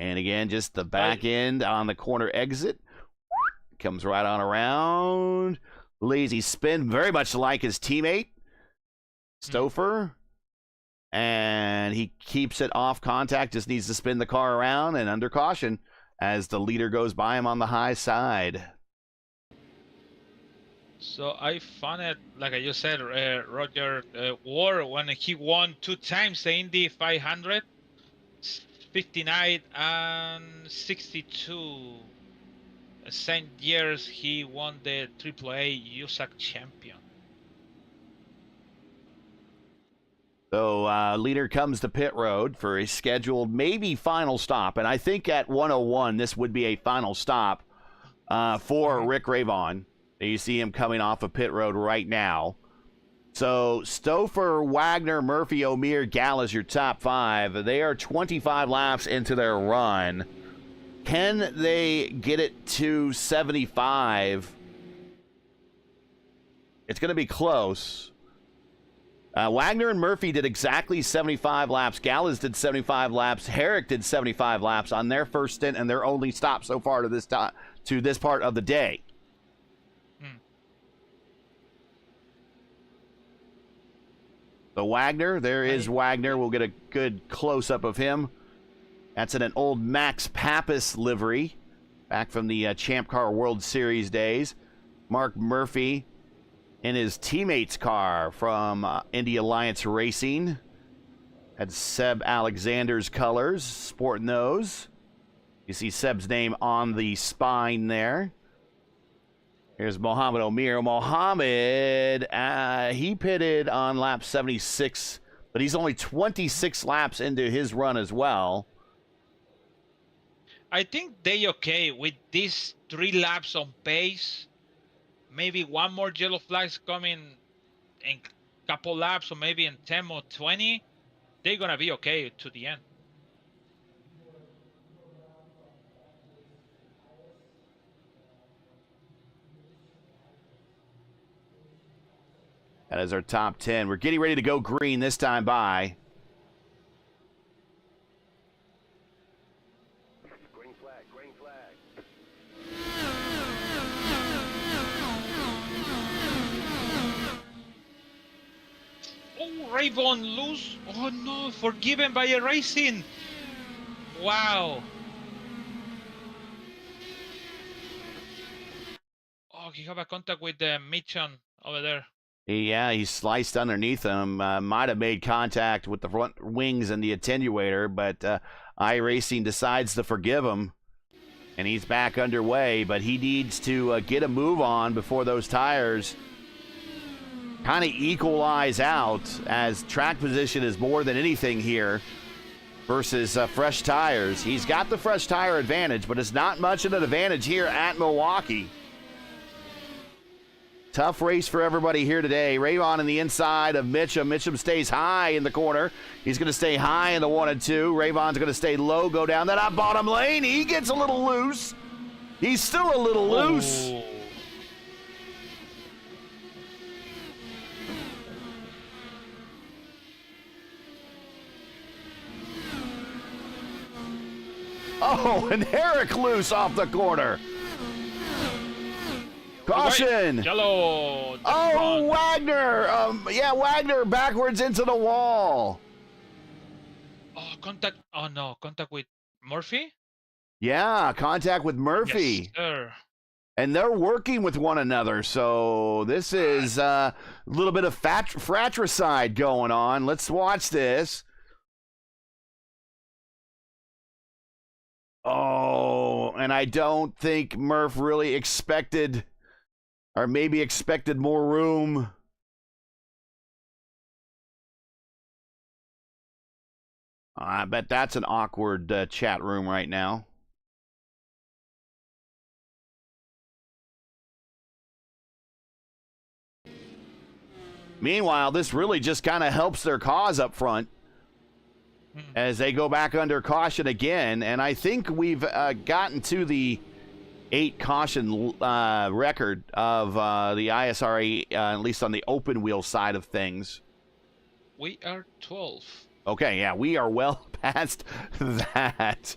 And again, just the back end on the corner exit. Comes right on around. Lazy spin, very much like his teammate, Stouffer. And he keeps it off contact, just needs to spin the car around and under caution as the leader goes by him on the high side. So I found it, like I just said, Roger Ward, when he won 2 times the Indy 500, 59 and 62. Same years he won the AAA USAC champion. So leader comes to pit road for a scheduled maybe final stop. And I think at 101, this would be a final stop for Rick Ravon. You see him coming off of pit road right now. So Stouffer, Wagner, Murphy, O'Meara, Gall is your top 5. They are 25 laps into their run. Can they get it to 75? It's going to be close. Wagner and Murphy did exactly 75 laps. Gallas did 75 laps. Herrick did 75 laps on their first stint and their only stop so far to this part of the day. So Wagner, there is Wagner. We'll get a good close-up of him. That's in an old Max Pappas livery back from the Champ Car World Series days. Mark Murphy in his teammate's car from Indy Alliance Racing. Had Seb Alexander's colors, sporting those. You see Seb's name on the spine there. Here's Mohamed O'Meara. Mohamed, he pitted on lap 76, but he's only 26 laps into his run as well. I think they okay with these 3 laps on pace. Maybe one more yellow flags coming in a couple laps, or maybe in 10 or 20. They're going to be okay to the end. That is our top 10. We're getting ready to go green this time by. Green flag, green flag. Oh, Raven loose. Oh no, forgiven by iRacing. Wow. Oh, he have a contact with the Mitchell over there. Yeah, he sliced underneath him. Might have made contact with the front wings and the attenuator, but iRacing decides to forgive him, and he's back underway. But he needs to get a move on before those tires kind of equalize out, as track position is more than anything here versus fresh tires. He's got the fresh tire advantage, but it's not much of an advantage here at Milwaukee. Tough race for everybody here today. Rayvon in the inside of Mitchum. Mitchum stays high in the corner. He's going to stay high in the 1 and 2. Rayvon's going to stay low, go down that bottom lane. He gets a little loose. He's still a little loose. Oh, and Eric loose off the corner. Caution. Yellow. Oh, Wagner. Yeah, Wagner backwards into the wall. Oh, contact. Oh, no. Contact with Murphy? Yeah, contact with Murphy. Yes, sir. And they're working with one another. So this is a little bit of fratricide going on. Let's watch this. Oh, and I don't think Murph really expected, or maybe expected more room. I bet that's an awkward chat room right now. Meanwhile, this really just kind of helps their cause up front as they go back under caution again. And I think we've gotten to the 8 caution record of the ISRA, at least on the open wheel side of things. We are 12. Okay, yeah, we are well past that.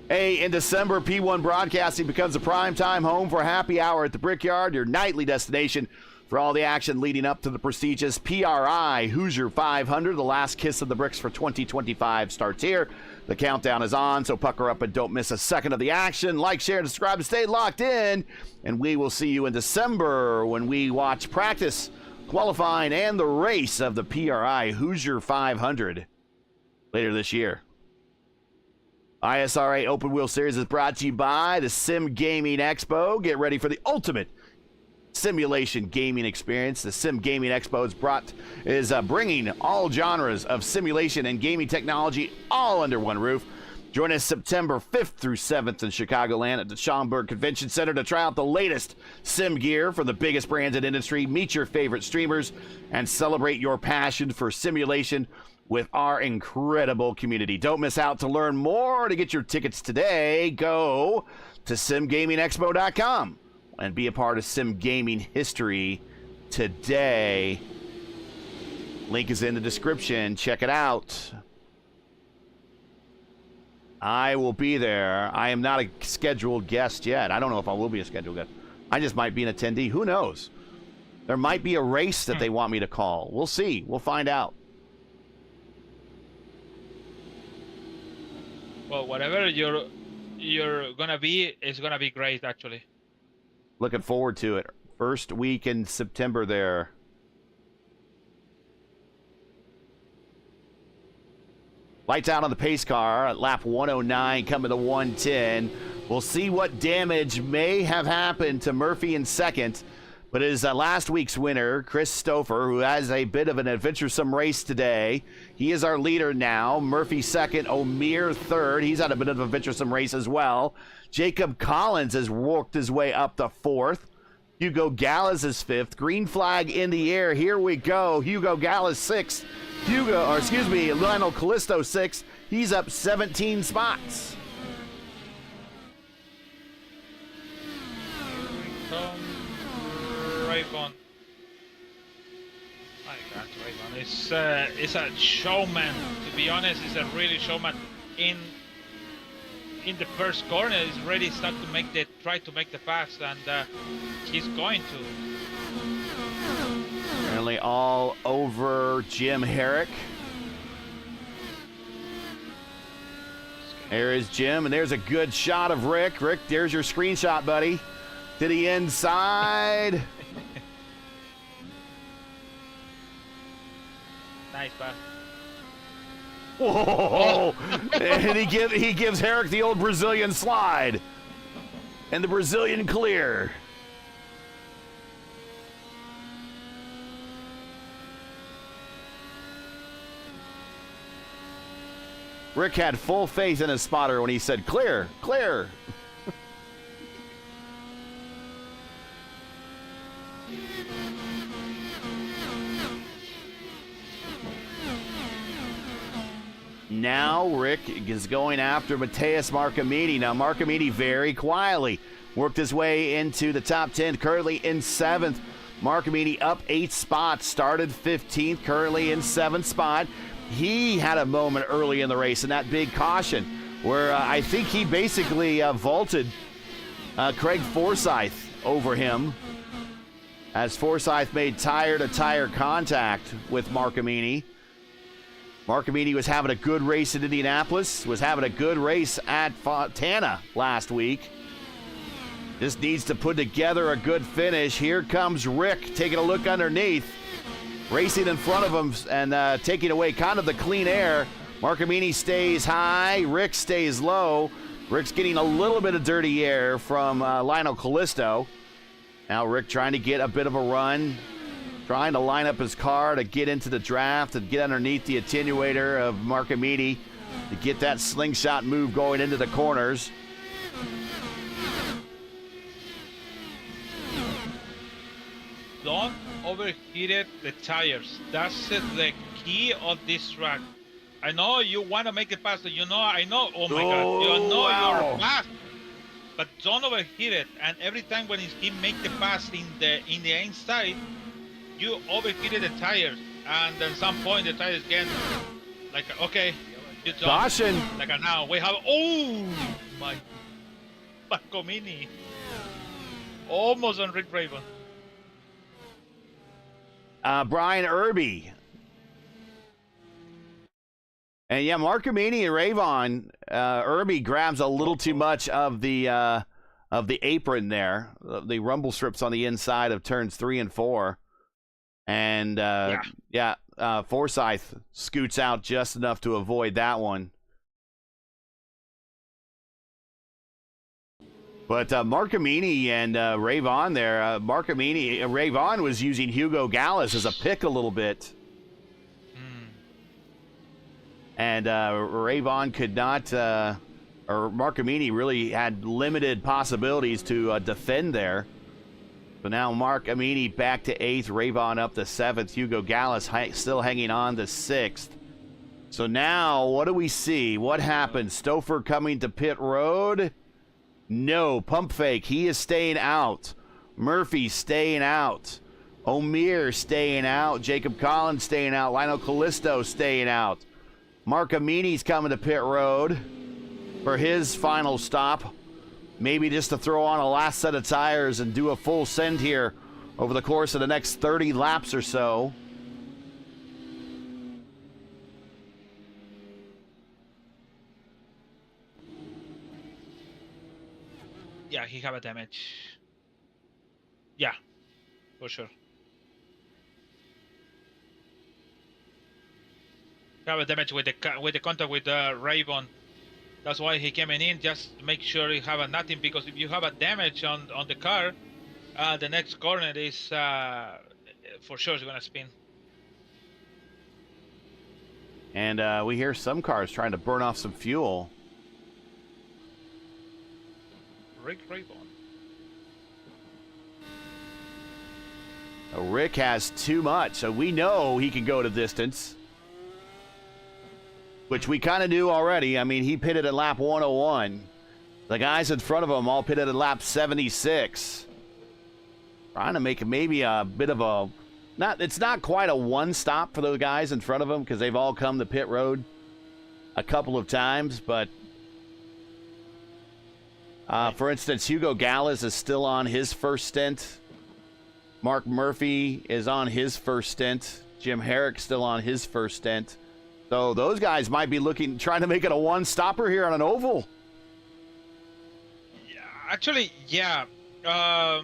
Hey, in December, P1 Broadcasting becomes a primetime home for Happy Hour at the Brickyard, your nightly destination for all the action leading up to the prestigious PRI Hoosier 500. The last kiss of the bricks for 2025 starts here. The countdown is on, so pucker up and don't miss a second of the action. Like, share, subscribe, and stay locked in. And we will see you in December when we watch practice, qualifying, and the race of the PRI Hoosier 500 later this year. ISRA Open Wheel Series is brought to you by the Sim Gaming Expo. Get ready for the ultimate simulation gaming experience. The Sim Gaming Expo is bringing all genres of simulation and gaming technology all under one roof. Join us September 5th through 7th in Chicagoland at the Schaumburg Convention Center to try out the latest sim gear from the biggest brands in industry, meet your favorite streamers, and celebrate your passion for simulation with our incredible community. Don't miss out. To learn more, to get your tickets today, go to simgamingexpo.com and be a part of sim gaming history today. Link is in the description. Check it out. I will be there. I am not a scheduled guest yet. I don't know if I will be a scheduled guest. I just might be an attendee. Who knows? There might be a race that they want me to call. We'll see. We'll find out. Well, whatever you're gonna be is gonna be great, actually. Looking forward to it. First week in September there. Lights out on the pace car at lap 109, coming to 110. We'll see what damage may have happened to Murphy in second. But it is last week's winner, Chris Stouffer, who has a bit of an adventuresome race today. He is our leader now. Murphy second, O'Meara third. He's had a bit of an adventuresome race as well. Jacob Collins has worked his way up to fourth. Hugo Gallas is fifth. Green flag in the air. Here we go. Hugo Gallas sixth. Lionel Callisto sixth. He's up 17 spots. Rayvon. My God, Rayvon. It's a showman. To be honest, it's a really showman. In the first corner, he's ready to try to make the pass, and he's going to. Apparently all over Jim Herrick. There is Jim, and there's a good shot of Rick. Rick, there's your screenshot, buddy. to the inside. Nice pass. Whoa! And he gives Herrick the old Brazilian slide. And the Brazilian clear. Rick had full faith in his spotter when he said, clear, clear. Now Rick is going after Matheus Marcamini. Now Marcamini very quietly worked his way into the top 10, currently in 7th. Marcamini up 8 spots, started 15th, currently in 7th spot. He had a moment early in the race in that big caution where I think he basically vaulted Craig Forsyth over him as Forsyth made tire-to-tire contact with Marcamini. Marcamini was having a good race in Indianapolis, was having a good race at Fontana last week. Just needs to put together a good finish. Here comes Rick taking a look underneath, racing in front of him and taking away kind of the clean air. Marcamini stays high, Rick stays low. Rick's getting a little bit of dirty air from Lionel Callisto. Now Rick trying to get a bit of a run, trying to line up his car to get into the draft and get underneath the attenuator of Marcamini to get that slingshot move going into the corners. Don't overheat the tires. That's the key of this track. I know you want to make it faster. I know. Oh my God! You know you're fast, but don't overheat it. And every time when he make the pass in the inside, you overheated the tires, and at some point the tires get like, okay, you done. Caution! Like now we have. Oh my! Marcamini, almost on Rick Raven. Brian Irby. And yeah, Marcamini and Ravon, Irby grabs a little too much of the apron there, the rumble strips on the inside of turns 3 and 4. And Forsyth scoots out just enough to avoid that one. But Marcamini and Ravon there, Ravon was using Hugo Gallas as a pick a little bit. And Ravon could not, or Marcamini really had limited possibilities to defend there. So now Marcamini back to 8th, Ravon up to 7th, Hugo Gallas still hanging on to 6th. So now what do we see? What happened? Stouffer coming to pit road? No, pump fake. He is staying out. Murphy staying out. O'Meara staying out. Jacob Collins staying out. Lionel Callisto staying out. Marcamini's coming to pit road for his final stop. Maybe just to throw on a last set of tires and do a full send here over the course of the next 30 laps or so. Yeah, he have a damage. Yeah, for sure. Have a damage with the contact with Raven. That's why he came in just to make sure you have a nothing, because if you have a damage on the car, the next corner is for sure is gonna spin. And we hear some cars trying to burn off some fuel. Rick Raven. Rick has too much, so we know he can go the distance, which we kind of knew already. I mean, he pitted at lap 101. The guys in front of him all pitted at lap 76. Trying to make maybe a bit of a, it's not quite a one stop for those guys in front of him because they've all come to pit road a couple of times, but for instance, Hugo Gallas is still on his first stint. Mark Murphy is on his first stint. Jim Herrick still on his first stint. So those guys might be trying to make it a one-stopper here on an oval. Yeah, actually, yeah. To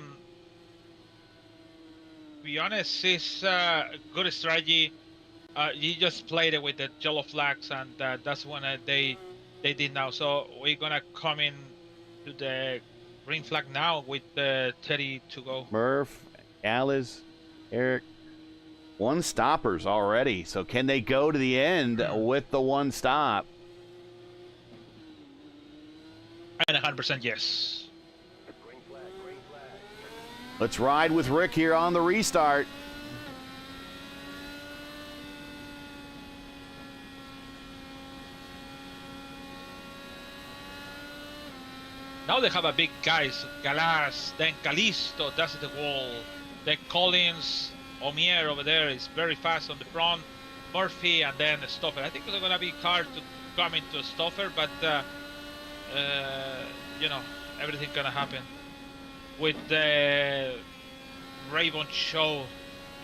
be honest, it's a good strategy. You just played it with the yellow flags, and that's when they did now. So we're gonna come in to the green flag now with 30 to go. Murph, Alice, Eric, one stoppers already. So can they go to the end with the one stop? And 100% yes. Green flag, green flag. Let's ride with Rick here on the restart. Now they have a big guys, Galas, then Calisto, that's the wall. Then Collins, Omier over there is very fast on the front. Murphy, and then Stoffer. I think it's going to be hard to come into Stoffer, but you know, everything going to happen. With the Raven show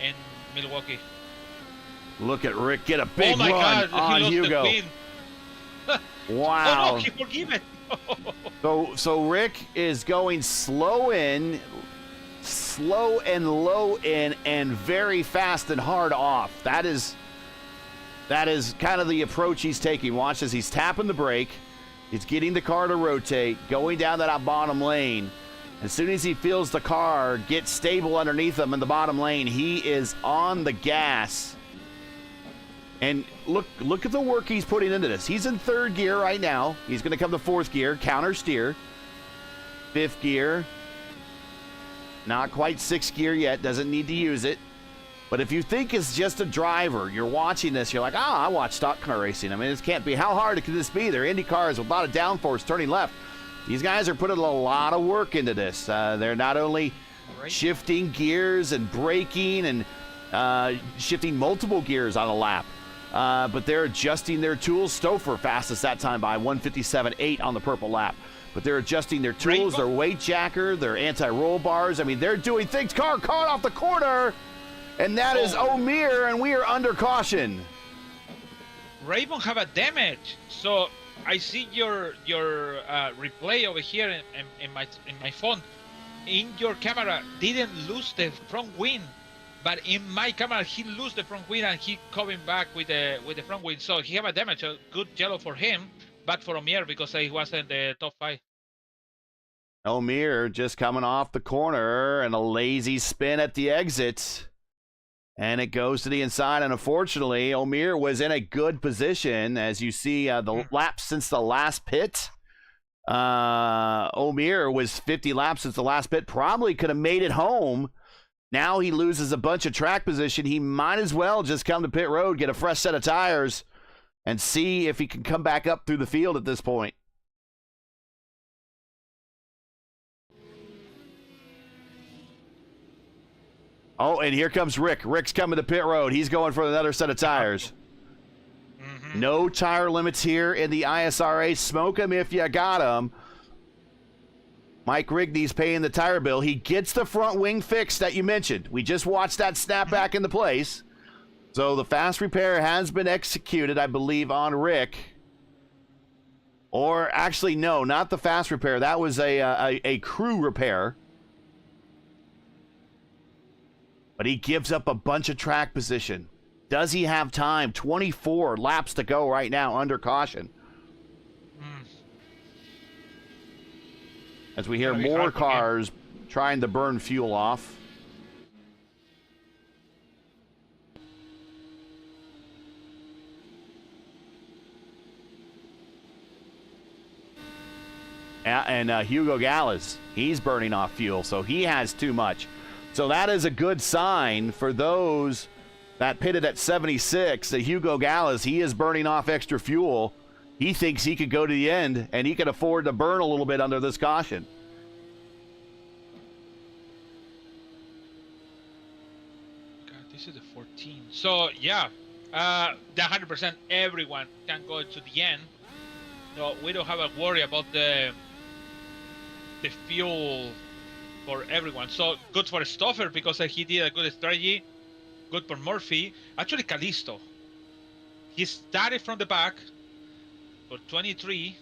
in Milwaukee. Look at Rick get a big oh my run God, on he lost Hugo. The win. Wow. Oh no, he forgive it. So Rick is going slow in, slow and low in, and very fast and hard off. That is kind of the approach he's taking. Watch as he's tapping the brake. He's getting the car to rotate, going down that bottom lane. As soon as he feels the car get stable underneath him in the bottom lane, he is on the gas. And look at the work he's putting into this. He's in third gear right now. He's going to come to fourth gear, counter steer. Fifth gear. Not quite sixth gear yet, doesn't need to use it. But if you think it's just a driver, you're watching this, you're like, I watch stock car racing. I mean, this can't be. How hard could this be? They're Indy cars with a lot of downforce turning left. These guys are putting a lot of work into this. They're not only shifting gears and braking and shifting multiple gears on a lap, but they're adjusting their tools. Stouffer fastest that time by 157.8 on the purple lap. But they're adjusting their tools, their weight jacker, their anti-roll bars. I mean, they're doing things. Car caught off the corner, and that is Omier, and we are under caution. Raven have a damage. So I see your replay over here in my phone. In your camera, didn't lose the front wing, but in my camera, he lose the front wing and he coming back with the front wing. So he have a damage. A good yellow for him, bad for Omier because he wasn't the top 5. Omier just coming off the corner and a lazy spin at the exit. And it goes to the inside, and unfortunately, Omier was in a good position. As you see, the laps since the last pit, Omier was 50 laps since the last pit. Probably could have made it home. Now he loses a bunch of track position. He might as well just come to pit road, get a fresh set of tires, and see if he can come back up through the field at this point. Oh, and here comes Rick. Rick's coming to pit road. He's going for another set of tires. No tire limits here in the ISRA. Smoke them if you got them. Mike Rigney's paying the tire bill. He gets the front wing fixed that you mentioned. We just watched that snap back into place. So the fast repair has been executed, I believe, on Rick. Or actually, no, not the fast repair. That was a crew repair. But he gives up a bunch of track position. Does he have time? 24 laps to go right now under caution. As we hear more cars trying to burn fuel off. And Hugo Gallas, he's burning off fuel, so he has too much. So that is a good sign for those that pitted at 76. That Hugo Gallas, he is burning off extra fuel. He thinks he could go to the end, and he can afford to burn a little bit under this caution. God, this is the 14. So, yeah, the 100% everyone can go to the end. So we don't have a worry about the fuel for everyone. So good for Stoffer because he did a good strategy. Good for Murphy. Actually, Calisto. He started from the back for 23,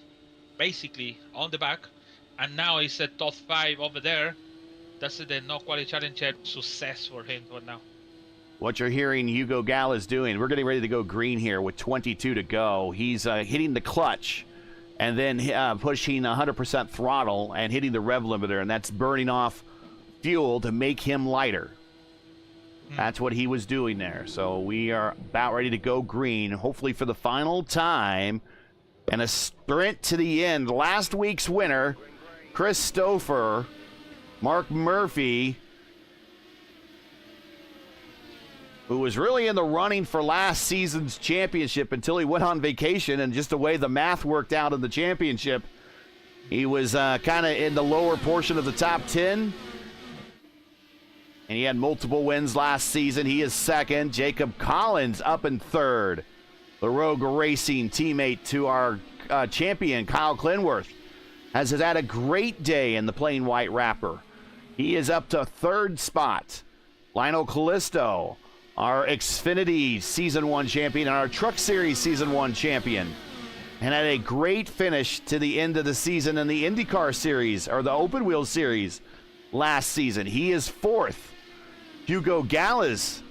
basically on the back, and now he's at top 5 over there. That's the no quality challenger success for him for now. What you're hearing Hugo Gallas doing, we're getting ready to go green here with 22 to go. He's hitting the clutch and then pushing 100% throttle and hitting the rev limiter, and that's burning off fuel to make him lighter. That's what he was doing there. So we are about ready to go green, hopefully for the final time, and a sprint to the end. Last week's winner, Chris Stouffer, Mark Murphy, who was really in the running for last season's championship until he went on vacation, and just the way the math worked out in the championship, he was kind of in the lower portion of the top 10. And he had multiple wins last season. He is second. Jacob Collins up in third. The Rogue Racing teammate to our champion, Kyle Clinworth, has had a great day in the plain white wrapper. He is up to third spot. Lionel Callisto, our Xfinity Season 1 champion and our Truck Series Season 1 champion, and had a great finish to the end of the season in the IndyCar Series, or the Open Wheel Series, last season. He is fourth. Hugo Gallas,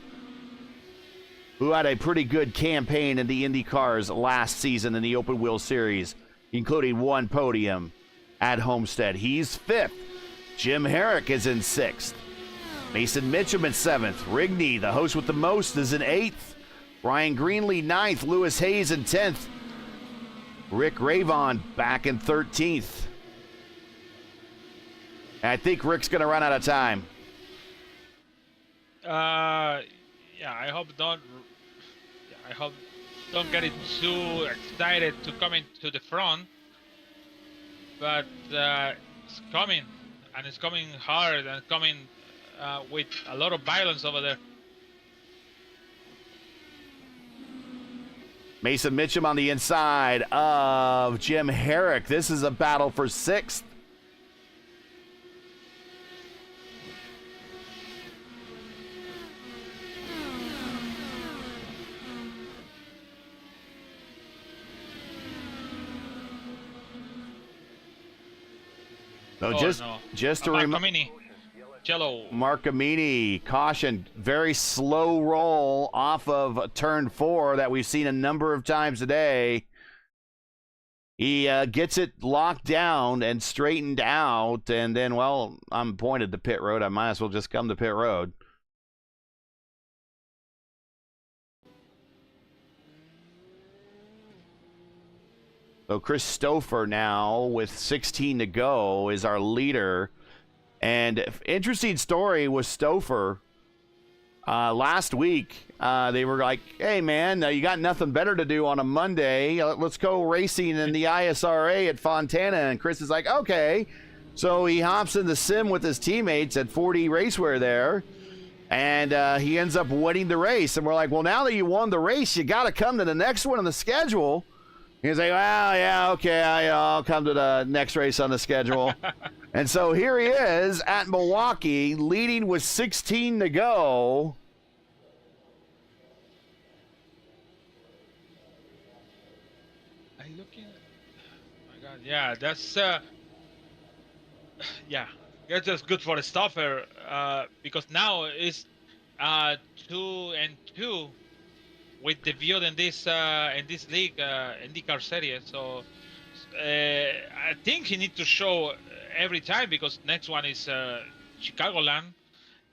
who had a pretty good campaign in the IndyCars last season in the Open Wheel Series, including one podium at Homestead. He's fifth. Jim Herrick is in sixth. Mason Mitchum in seventh. Rigney, the host with the most, is in eighth. Brian Greenlee, ninth. Lewis Hayes in 10th. Rick Ravon back in 13th. And I think Rick's going to run out of time. Yeah, I hope don't get it too excited to come into the front, but it's coming, and it's coming hard, and coming with a lot of violence over there. Mason Mitchum on the inside of Jim Herrick. This is a battle for sixth. So just to remind, Mark Amini, caution, very slow roll off of turn 4 that we've seen a number of times today. He gets it locked down and straightened out, and then, well, I'm pointed to pit road. I might as well just come to pit road. So Chris Stouffer now with 16 to go is our leader. And interesting story with Stouffer. Last week, they were like, hey, man, you got nothing better to do on a Monday. Let's go racing in the ISRA at Fontana. And Chris is like, okay. So he hops in the sim with his teammates at 4D Raceware there. And he ends up winning the race. And we're like, well, now that you won the race, you got to come to the next one on the schedule. He's like, well, yeah, okay, I'll come to the next race on the schedule. And so here he is at Milwaukee, leading with 16 to go. I'm looking. Oh my God, yeah, that's yeah, that's just good for the stopper because now it's 2-2. With the view in this league, IndyCar Series, so I think he needs to show every time because next one is Chicagoland,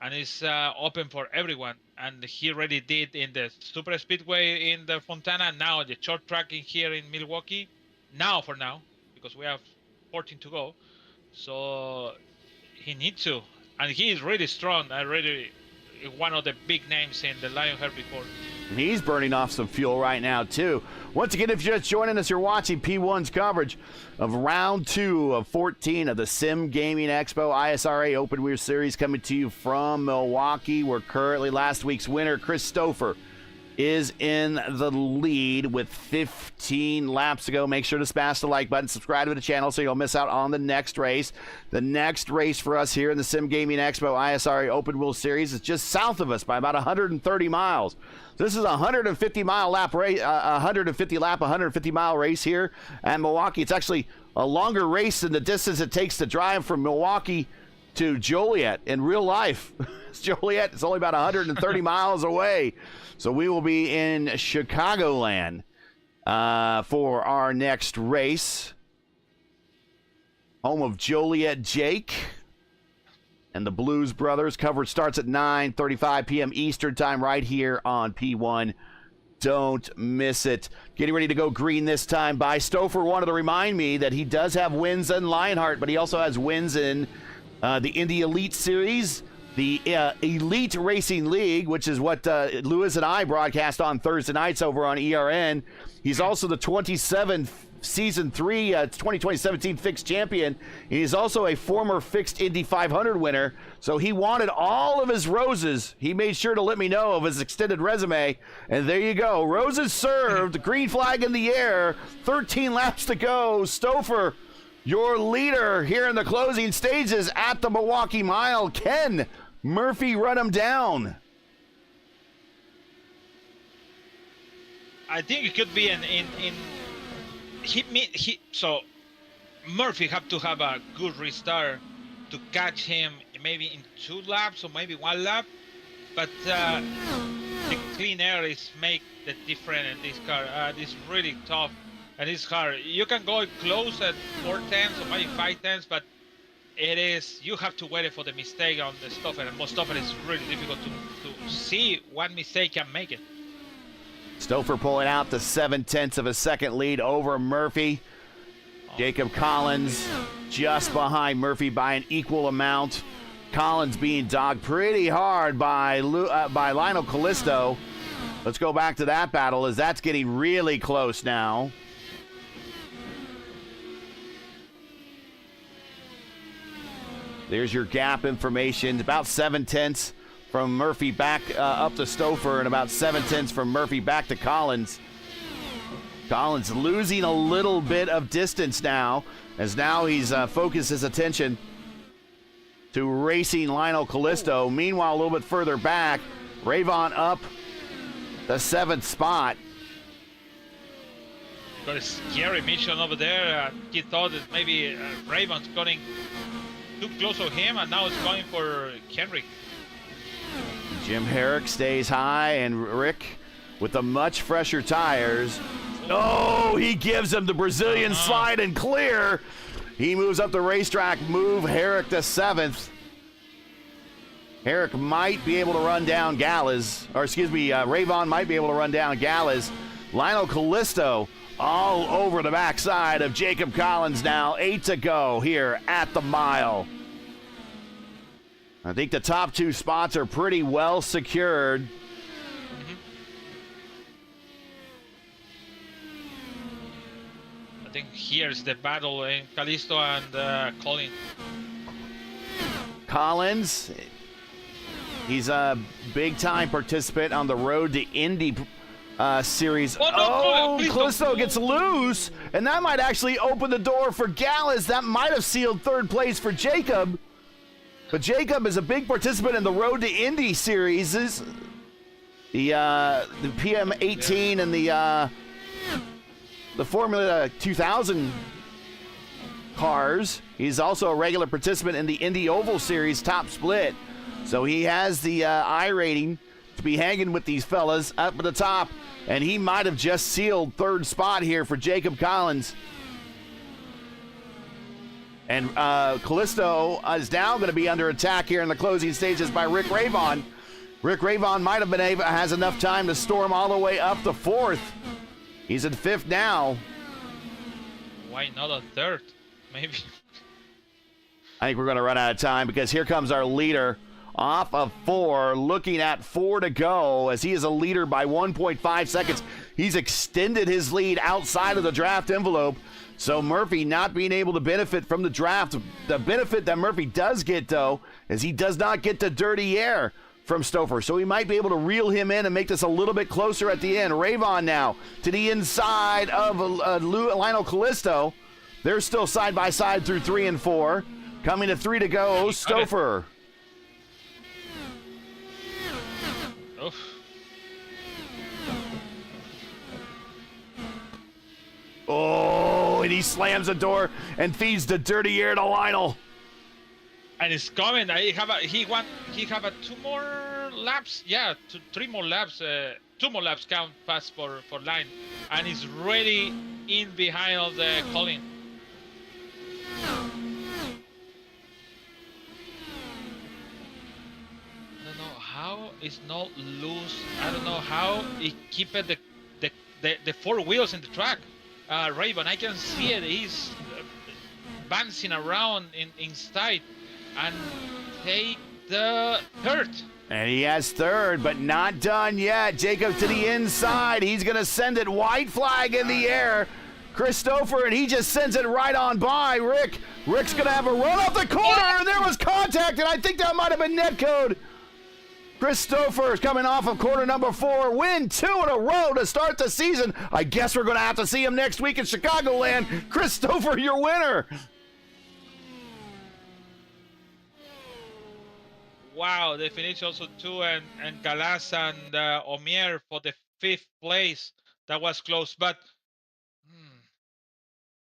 and it's open for everyone. And he already did in the super speedway in the Fontana. Now the short track in here in Milwaukee. Now for now, because we have 14 to go, so he needs to, and he is really strong. Already one of the big names in the Lionheart before. He's burning off some fuel right now, too. Once again, if you're just joining us, you're watching P1's coverage of round 2 of 14 of the Sim Gaming Expo ISRA Open Wheel Series coming to you from Milwaukee. We're currently last week's winner, Chris Stouffer, is in the lead with 15 laps to go. Make sure to smash the like button, subscribe to the channel so you don't miss out on the next race. The next race for us here in the Sim Gaming Expo ISRA Open Wheel Series is just south of us by about 130 miles. This is a 150 lap race, 150 mile race here at Milwaukee. It's actually a longer race than the distance it takes to drive from Milwaukee to Joliet in real life. Joliet is only about 130 miles away. So we will be in Chicagoland for our next race. Home of Joliet Jake and the Blues Brothers. Coverage starts at 9:35 p.m. Eastern time right here on P1. Don't miss it. Getting ready to go green this time by Stouffer. Wanted to remind me that he does have wins in Lionheart, but he also has wins in the Indy Elite Series, the Elite Racing League, which is what Lewis and I broadcast on Thursday nights over on ERN. He's also the 27th Season 3 2017 fixed champion. He's also a former fixed Indy 500 winner. So he wanted all of his roses. He made sure to let me know of his extended resume. And there you go. Roses served. Green flag in the air. 13 laps to go. Stouffer, your leader here in the closing stages at the Milwaukee Mile. Can Murphy run him down? I think it could be so Murphy have to have a good restart to catch him, maybe in 2 laps or maybe 1 lap, but the clean air is make the difference in this car. It's really tough and it's hard. You can go close at 4/10 or maybe 5/10, but you have to wait for the mistake on the stopper, and most often it's really difficult to see what mistake can make it. Stouffer pulling out the 0.7 of a second lead over Murphy. Jacob Collins just behind Murphy by an equal amount. Collins being dogged pretty hard by Lionel Callisto. Let's go back to that battle as that's getting really close now. There's your gap information. About 0.7 from Murphy back up to Stouffer, and about 0.7 from Murphy back to Collins. Collins losing a little bit of distance now, as now he's focused his attention to racing Lionel Callisto. Meanwhile, a little bit further back, Rayvon up the 7th spot. Got a scary mission over there. He thought that maybe Rayvon's going too close to him, and now it's going for Henrik. Jim Herrick stays high, and Rick with the much fresher tires. Oh, he gives him the Brazilian slide and clear. He moves up the racetrack, move Herrick to 7th. Herrick might be able to run down Gallas, or excuse me, Rayvon might be able to run down Gallas. Lionel Callisto all over the backside of Jacob Collins now. 8 to go here at the mile. I think the top 2 spots are pretty well secured. I think here's the battle in Callisto and Colin. Collins, he's a big-time participant on the road to Indy series. Callisto gets loose, and that might actually open the door for Gallas. That might have sealed 3rd place for Jacob. But Jacob is a big participant in the Road to Indy series. The PM18 and the Formula 2000 cars. He's also a regular participant in the Indy Oval Series top split. So he has the I rating to be hanging with these fellas up at the top. And he might have just sealed 3rd spot here for Jacob Collins. And Callisto is now going to be under attack here in the closing stages by Rick Rayvon. Rick Rayvon might have has enough time to storm all the way up to 4th. He's in 5th now. Why not a 3rd? Maybe. I think we're going to run out of time because here comes our leader off of 4, looking at 4 to go as he is a leader by 1.5 seconds. He's extended his lead outside of the draft envelope. So Murphy not being able to benefit from the draft. The benefit that Murphy does get, though, is he does not get the dirty air from Stouffer. So he might be able to reel him in and make this a little bit closer at the end. Rayvon now to the inside of Lionel Callisto. They're still side by side through 3 and 4. Coming to 3 to go, Stouffer. Oof. Oh, and he slams the door and feeds the dirty air to Lionel. and it's coming. He have a 2 more laps. Yeah, 3 more laps. 2 more laps count fast for line, and he's ready in behind of the Colin. I don't know how it's not loose. I don't know how he keep it the 4 wheels in the track. Raven, I can see it. He's bouncing around inside and take the third. And he has third, but not done yet. Jacob to the inside. He's going to send it. White flag in the air. Christopher, and he just sends it right on by Rick. Rick's going to have a run off the corner, and there was contact, and I think that might have been net code. Christopher's coming off of corner number 4. Win 2 in a row to start the season. I guess we're going to have to see him next week in Chicagoland. Christopher, your winner. Wow, they finished also 2, and Galas and Omier for the 5th place. That was close, but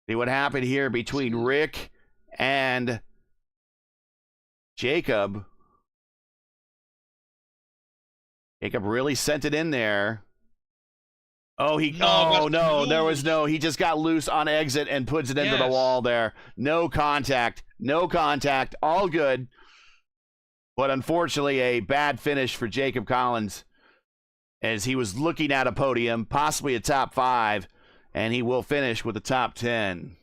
see what happened here between Rick and Jacob. Jacob really sent it in there. Oh, he just got loose on exit and puts it into the wall there. No contact, all good. But unfortunately, a bad finish for Jacob Collins as he was looking at a podium, possibly a top 5, and he will finish with the top 10.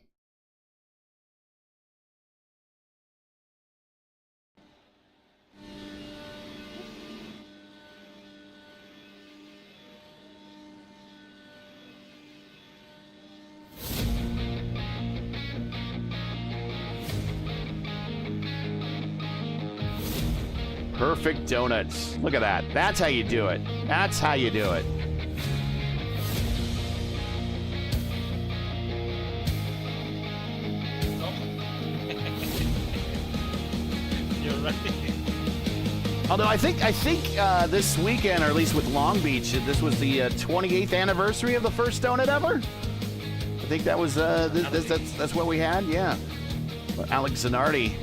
Perfect donuts. Look at that. That's how you do it. That's how you do it. You're right. Although I think this weekend, or at least with Long Beach, this was the 28th anniversary of the first donut ever. I think that was that's what we had. Yeah. Alex Zanardi.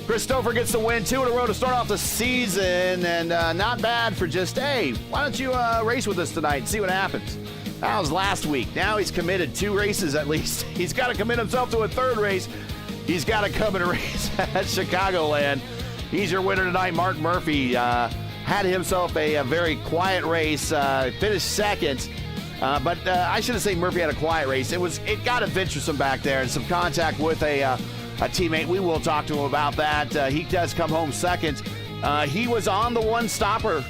Christopher gets the win, 2 in a row to start off the season, and not bad for just, hey, why don't you race with us tonight and see what happens? That was last week. Now he's committed 2 races at least. He's got to commit himself to a 3rd race. He's got to come and race at Chicagoland. He's your winner tonight. Mark Murphy had himself a very quiet race, finished 2nd. But I shouldn't say Murphy had a quiet race. It got adventuresome back there, and some contact with a teammate. We will talk to him about that. He does come home 2nd. He was on the 1-stopper,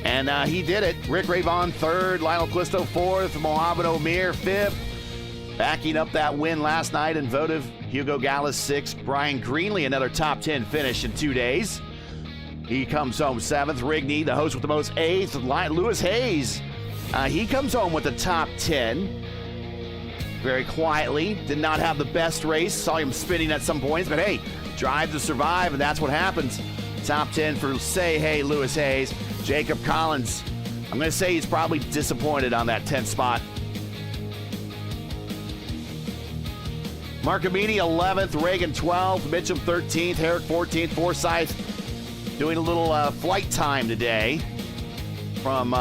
and he did it. Rick Ravon 3rd, Lionel Clisto 4th, Mohamed Omier 5th. Backing up that win last night in votive, Hugo Gallas 6th. Brian Greenlee, another top 10 finish in 2 days. He comes home 7th. Rigney, the host with the most 8th. Lewis Hayes, he comes home with the top 10. Very quietly, did not have the best race. Saw him spinning at some points, but hey, drive to survive, and that's what happens. Top 10 for Lewis Hayes. Jacob Collins, I'm going to say he's probably disappointed on that 10th spot. Mark Amini 11th, Reagan 12th, Mitchum 13th, Herrick 14th, Forsyth doing a little flight time today from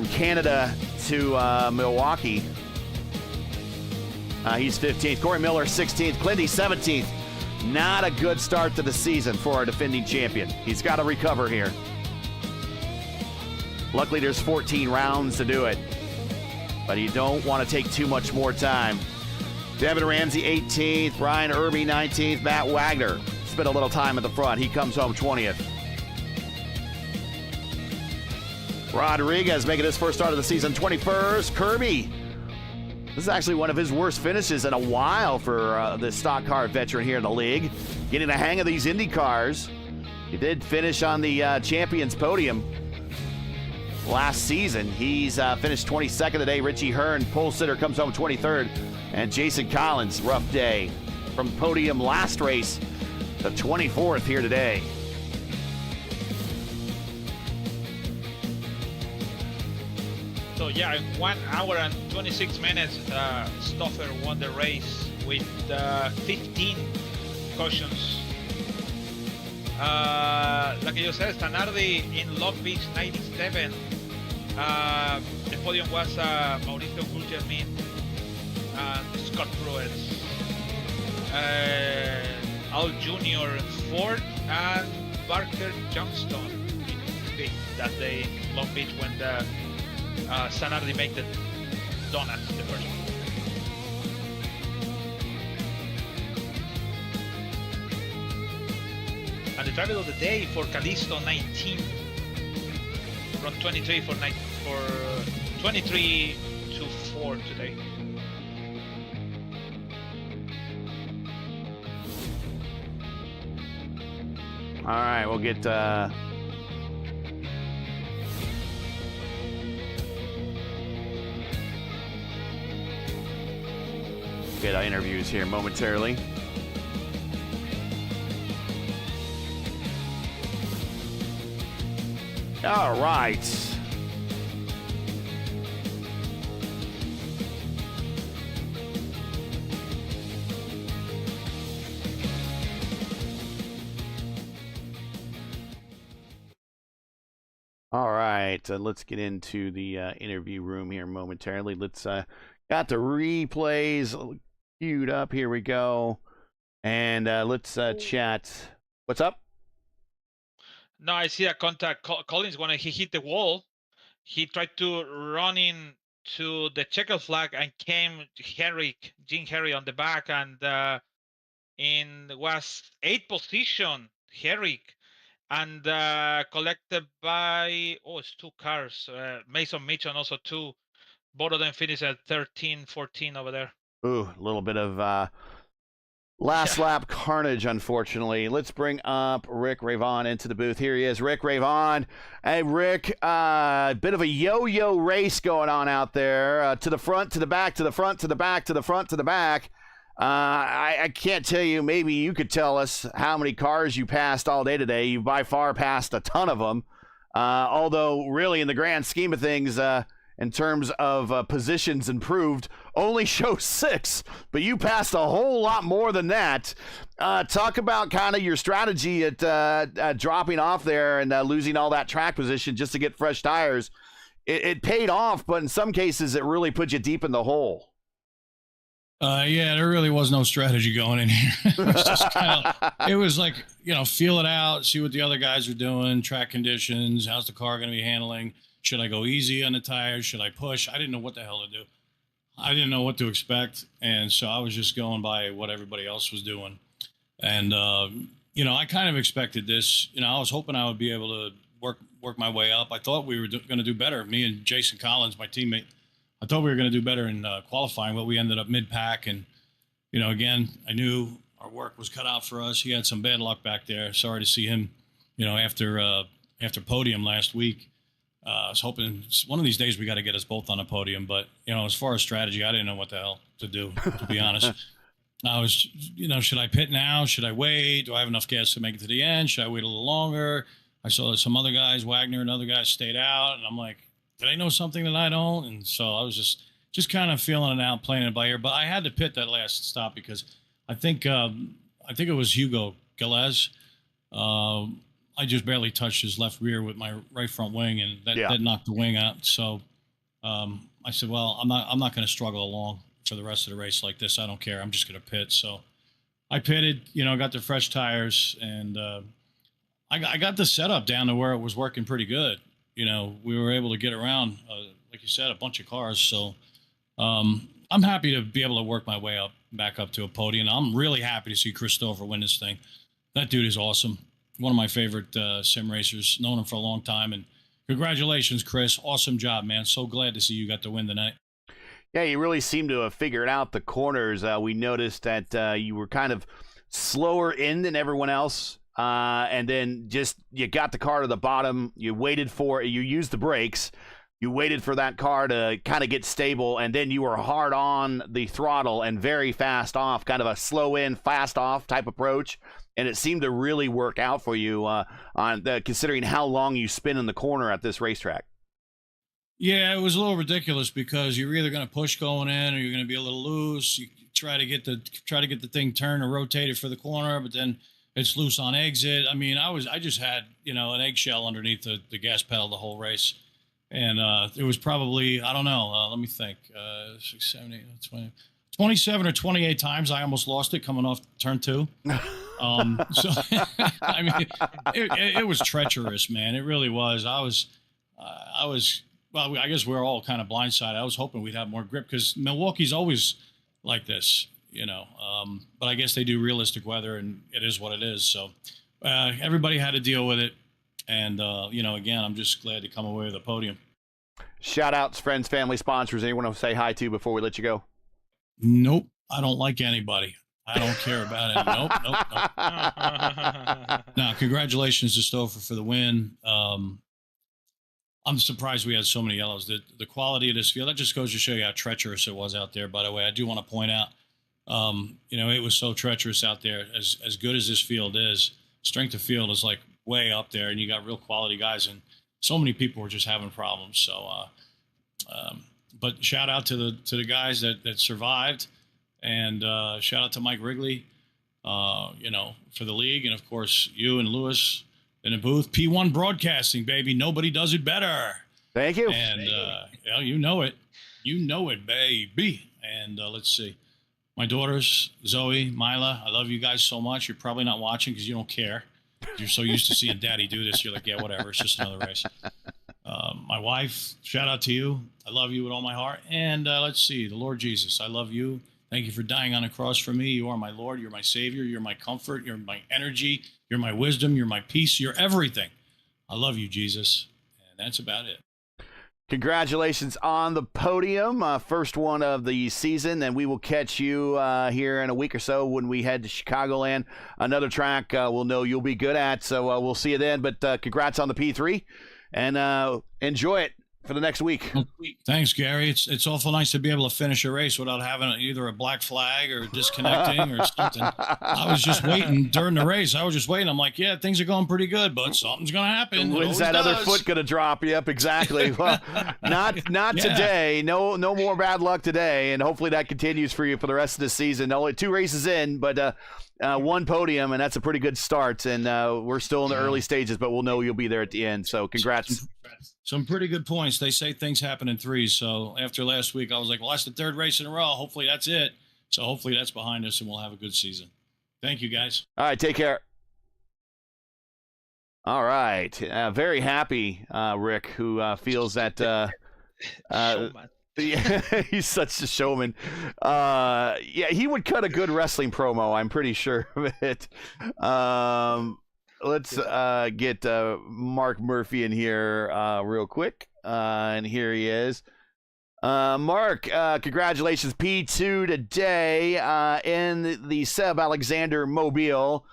Canada to Milwaukee. He's 15th. Corey Miller 16th. Clindy 17th. Not a good start to the season for our defending champion. He's got to recover here. Luckily, there's 14 rounds to do it, but you don't want to take too much more time. Devin Ramsey 18th. Brian Irby 19th. Matt Wagner spent a little time at the front. He comes home 20th. Rodriguez making his first start of the season 21st. Kirby. This is actually one of his worst finishes in a while for the stock car veteran here in the league. Getting the hang of these Indy cars. He did finish on the champions podium last season. He's finished 22nd today. Richie Hearn, pole sitter, comes home 23rd. And Jason Collins, rough day. From podium last race to 24th here today. So yeah, in 1 hour and 26 minutes, Stoffer won the race with 15 cautions. Like you said, Stanardi in Long Beach 97. The podium was Mauricio Guglielmin and Scott Pruitt. Al Jr. fourth and Barker Johnston in fifth that day in Long Beach when the Stanardi made the donuts the first one. And the driver of the day for Callisto 19 from 23 for 23 to 4 today. All right, we'll get our interviews here momentarily. All right. All right, let's get into the interview room here momentarily. Let's got the replays queued up. Here we go, and let's chat. What's up? No, I see a contact. Collins when he hit the wall, he tried to run in to the checker flag and came Jean Harry on the back, and in was 8th position Herrick. And collected by, it's 2 cars. Mason Mitchell also 2. Both of them finished at 13, 14 over there. Ooh, a little bit of last lap carnage, unfortunately. Let's bring up Rick Ravon into the booth. Here he is, Rick Ravon. Hey, Rick, bit of a yo-yo race going on out there. To the front, to the back, to the front, to the back, to the front, to the back. I can't tell you. Maybe you could tell us how many cars you passed all day today. You by far passed a ton of them. Although, really, in the grand scheme of things, in terms of positions improved, only show 6. But you passed a whole lot more than that. Talk about kind of your strategy at dropping off there and losing all that track position just to get fresh tires. It paid off, but in some cases, it really put you deep in the hole. Yeah, there really was no strategy going in here. It was just it was like, feel it out, see what the other guys are doing, track conditions, how's the car going to be handling, should I go easy on the tires, should I push? I didn't know what the hell to do. I didn't know what to expect, and so I was just going by what everybody else was doing. And, I kind of expected this. I was hoping I would be able to work my way up. I thought we were going to do better. Me and Jason Collins, my teammate, I thought we were going to do better in qualifying, but we ended up mid-pack. And, again, I knew our work was cut out for us. He had some bad luck back there. Sorry to see him, after podium last week. I was hoping one of these days we got to get us both on a podium. But, as far as strategy, I didn't know what the hell to do, to be honest. I was, should I pit now? Should I wait? Do I have enough gas to make it to the end? Should I wait a little longer? I saw some other guys, Wagner and other guys, stayed out. And I'm like, did I know something that I don't? And so I was just kind of feeling it out, playing it by ear. But I had to pit that last stop because I think it was Hugo Gilles. I just barely touched his left rear with my right front wing, and that knocked the wing out. So I said, well, I'm not going to struggle along for the rest of the race like this. I don't care. I'm just going to pit. So I pitted, got the fresh tires, and I got the setup down to where it was working pretty good. We were able to get around, like you said, a bunch of cars. So I'm happy to be able to work my way back up to a podium. I'm really happy to see Christopher win this thing. That dude is awesome. One of my favorite sim racers. Known him for a long time. And congratulations, Chris. Awesome job, man. So glad to see you got the win tonight. Yeah, you really seem to have figured out the corners. We noticed that you were kind of slower in than everyone else. And then you got the car to the bottom, you waited for it, you used the brakes, you waited for that car to kind of get stable, and then you were hard on the throttle and very fast off, kind of a slow in, fast off type approach. And it seemed to really work out for you considering how long you spin in the corner at this racetrack. Yeah, it was a little ridiculous because you're either going to push going in or you're going to be a little loose. You try to get the thing turned or rotated for the corner, but then it's loose on exit. I mean, I just had, an eggshell underneath the gas pedal the whole race. And it was probably, I don't know, let me think, 6, 7, 8, 20, 27 or 28 times I almost lost it coming off turn 2. So, I mean, it was treacherous, man. It really was. I was, well, I guess we're all kind of blindsided. I was hoping we'd have more grip because Milwaukee's always like this, but I guess they do realistic weather and it is what it is. So everybody had to deal with it. And, again, I'm just glad to come away with a podium. Shout outs, friends, family, sponsors. Anyone to say hi to before we let you go? Nope. I don't like anybody. I don't care about it. Nope. No, congratulations to Stouffer for the win. I'm surprised we had so many yellows. The quality of this field, that just goes to show you how treacherous it was out there, by the way. I do want to point out, it was so treacherous out there. As good as this field is, strength of field is like way up there, and you got real quality guys, and so many people were just having problems. So, but shout out to the guys that survived, and shout out to Mike Wrigley, for the league, and of course you and Lewis in the booth. P1 Broadcasting, baby, nobody does it better. Thank you. And you know it, baby. And let's see, my daughters, Zoe, Mila, I love you guys so much. You're probably not watching because you don't care. You're so used to seeing Daddy do this. You're like, yeah, whatever. It's just another race. My wife, shout out to you. I love you with all my heart. And let's see, the Lord Jesus, I love you. Thank you for dying on a cross for me. You are my Lord. You're my Savior. You're my comfort. You're my energy. You're my wisdom. You're my peace. You're everything. I love you, Jesus. And that's about it. Congratulations on the podium, first one of the season, and we will catch you here in a week or so when we head to Chicagoland. Another track we'll know you'll be good at, so we'll see you then. But congrats on the P3, and enjoy it for the next week. Thanks, Gary. It's awful nice to be able to finish a race without having either a black flag or disconnecting or something. I was just waiting during the race. I was just waiting. I'm like, yeah, things are going pretty good, but something's going to happen. When's that other foot going to drop? Yep, exactly. Well, not today. No more bad luck today, and hopefully that continues for you for the rest of the season. Only 2 races in, but one podium, and that's a pretty good start. And we're still in the early stages, but we'll know you'll be there at the end. So congrats. Some pretty good points. They say things happen in 3s. So after last week, I was like, well, that's the 3rd race in a row. Hopefully that's it. So hopefully that's behind us and we'll have a good season. Thank you, guys. All right, take care. All right. Very happy, Rick, who feels that yeah, he's such a showman. Yeah, he would cut a good wrestling promo, I'm pretty sure of it. Let's get Mark Murphy in here real quick. And here he is. Mark, congratulations. P2 today in the Seb Alexander Mobile.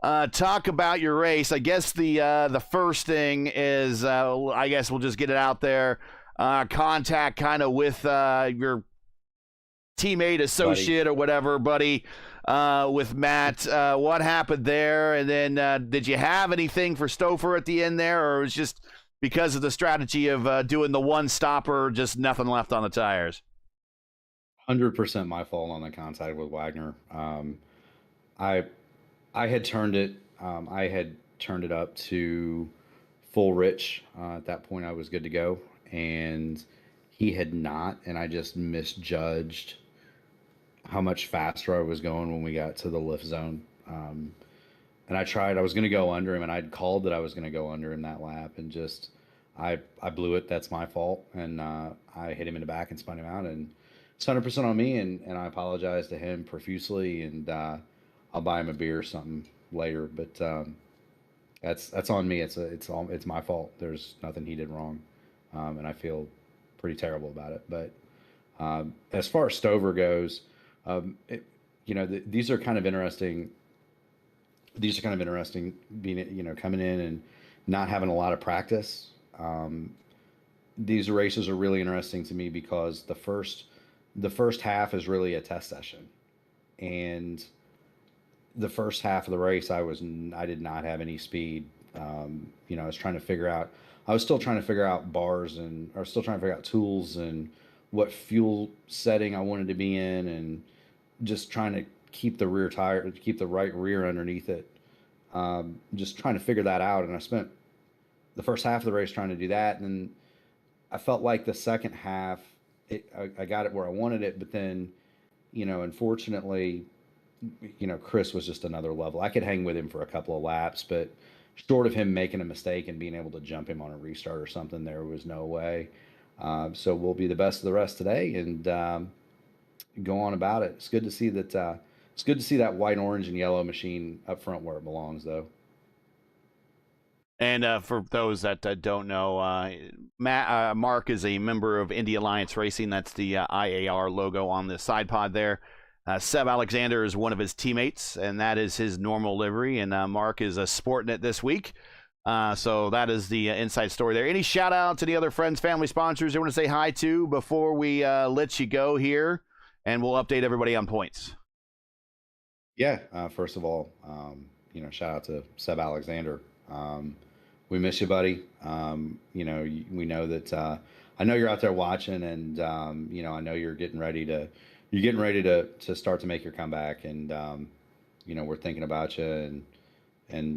Talk about your race. I guess the first thing is, I guess we'll just get it out there. Contact kind of with your teammate, associate, or whatever, buddy. With Matt, what happened there? And then did you have anything for Stouffer at the end there, or it was just because of the strategy of doing the one stopper, just nothing left on the tires? 100% my fault on the contact with Wagner. I had turned it. I had turned it up to full rich. At that point, I was good to go, and he had not, and I just misjudged how much faster I was going when we got to the lift zone. And I was going to go under him, and I'd called that I was going to go under him that lap, and just I blew it. That's my fault. And I hit him in the back and spun him out, and it's 100% on me. And I apologize to him profusely, and I'll buy him a beer or something later. But that's on me. It's my fault. There's nothing he did wrong. And I feel pretty terrible about it. But as far as Stover goes, these are kind of interesting. These are kind of interesting being, coming in and not having a lot of practice. These races are really interesting to me because the first half is really a test session, and the first half of the race I did not have any speed. I was trying to figure out I was still trying to figure out bars and or still trying to figure out tools and what fuel setting I wanted to be in, and just trying to keep the rear tire, keep the right rear underneath it. Just trying to figure that out. And I spent the first half of the race trying to do that. And I felt like the second half, I got it where I wanted it. But then, unfortunately, Chris was just another level. I could hang with him for a couple of laps, but short of him making a mistake and being able to jump him on a restart or something, there was no way. So we'll be the best of the rest today and go on about it. It's good to see that. It's good to see that white, orange, and yellow machine up front where it belongs, though. And for those that don't know, Mark is a member of Indy Alliance Racing. That's the IAR logo on the side pod there. Seb Alexander is one of his teammates, and that is his normal livery. And Mark is sporting it this week. So that is the inside story there. Any shout out to the other friends, family, sponsors you want to say hi to before we let you go here? And we'll update everybody on points. Yeah. First of all, shout out to Seb Alexander. We miss you, buddy. We know that I know you're out there watching, and I know you're getting ready to start to make your comeback, and we're thinking about you, and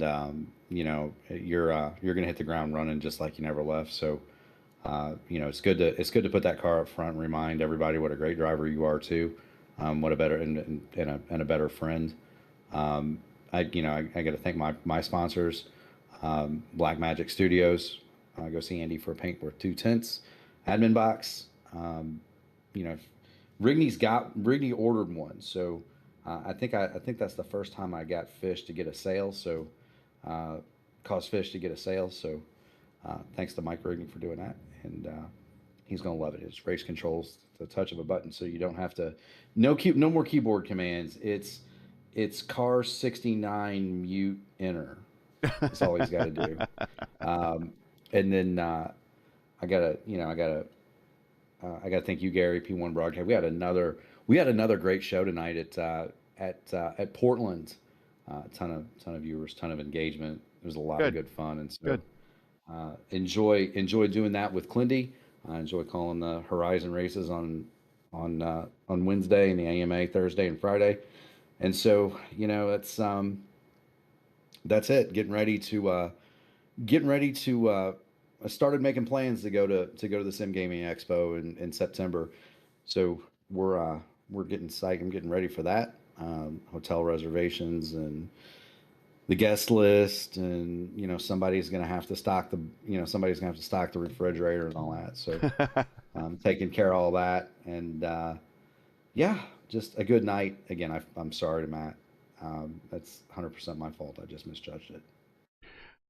you're gonna hit the ground running just like you never left. So it's good to put that car up front and remind everybody what a great driver you are too. What a better and a better friend. I got to thank my sponsors, Black Magic Studios. Go see Andy for a paint worth 2/10. Admin box. Rigney ordered one, so I think that's the first time I got fish to get a sale. So caused fish to get a sale. So thanks to Mike Rigney for doing that, and he's gonna love it. It's race controls, the touch of a button, so you don't have to. No more keyboard commands. It's car 69 mute enter. That's all he's got to do. And then I gotta thank you, Gary, P1 Broadcast. We had another great show tonight at Portland. Ton of viewers, ton of engagement. There was a lot of good fun, and so enjoy doing that with Clindy. I enjoy calling the Horizon races on Wednesday and the AMA Thursday and Friday, and so that's it. Getting ready to I started making plans to go to the Sim Gaming Expo in September, so we're getting psyched. I'm getting ready for that. Hotel reservations and the guest list, and somebody's gonna have to stock the refrigerator and all that. So taking care of all that, and just a good night. Again, I'm sorry to Matt. That's 100% my fault. I just misjudged it.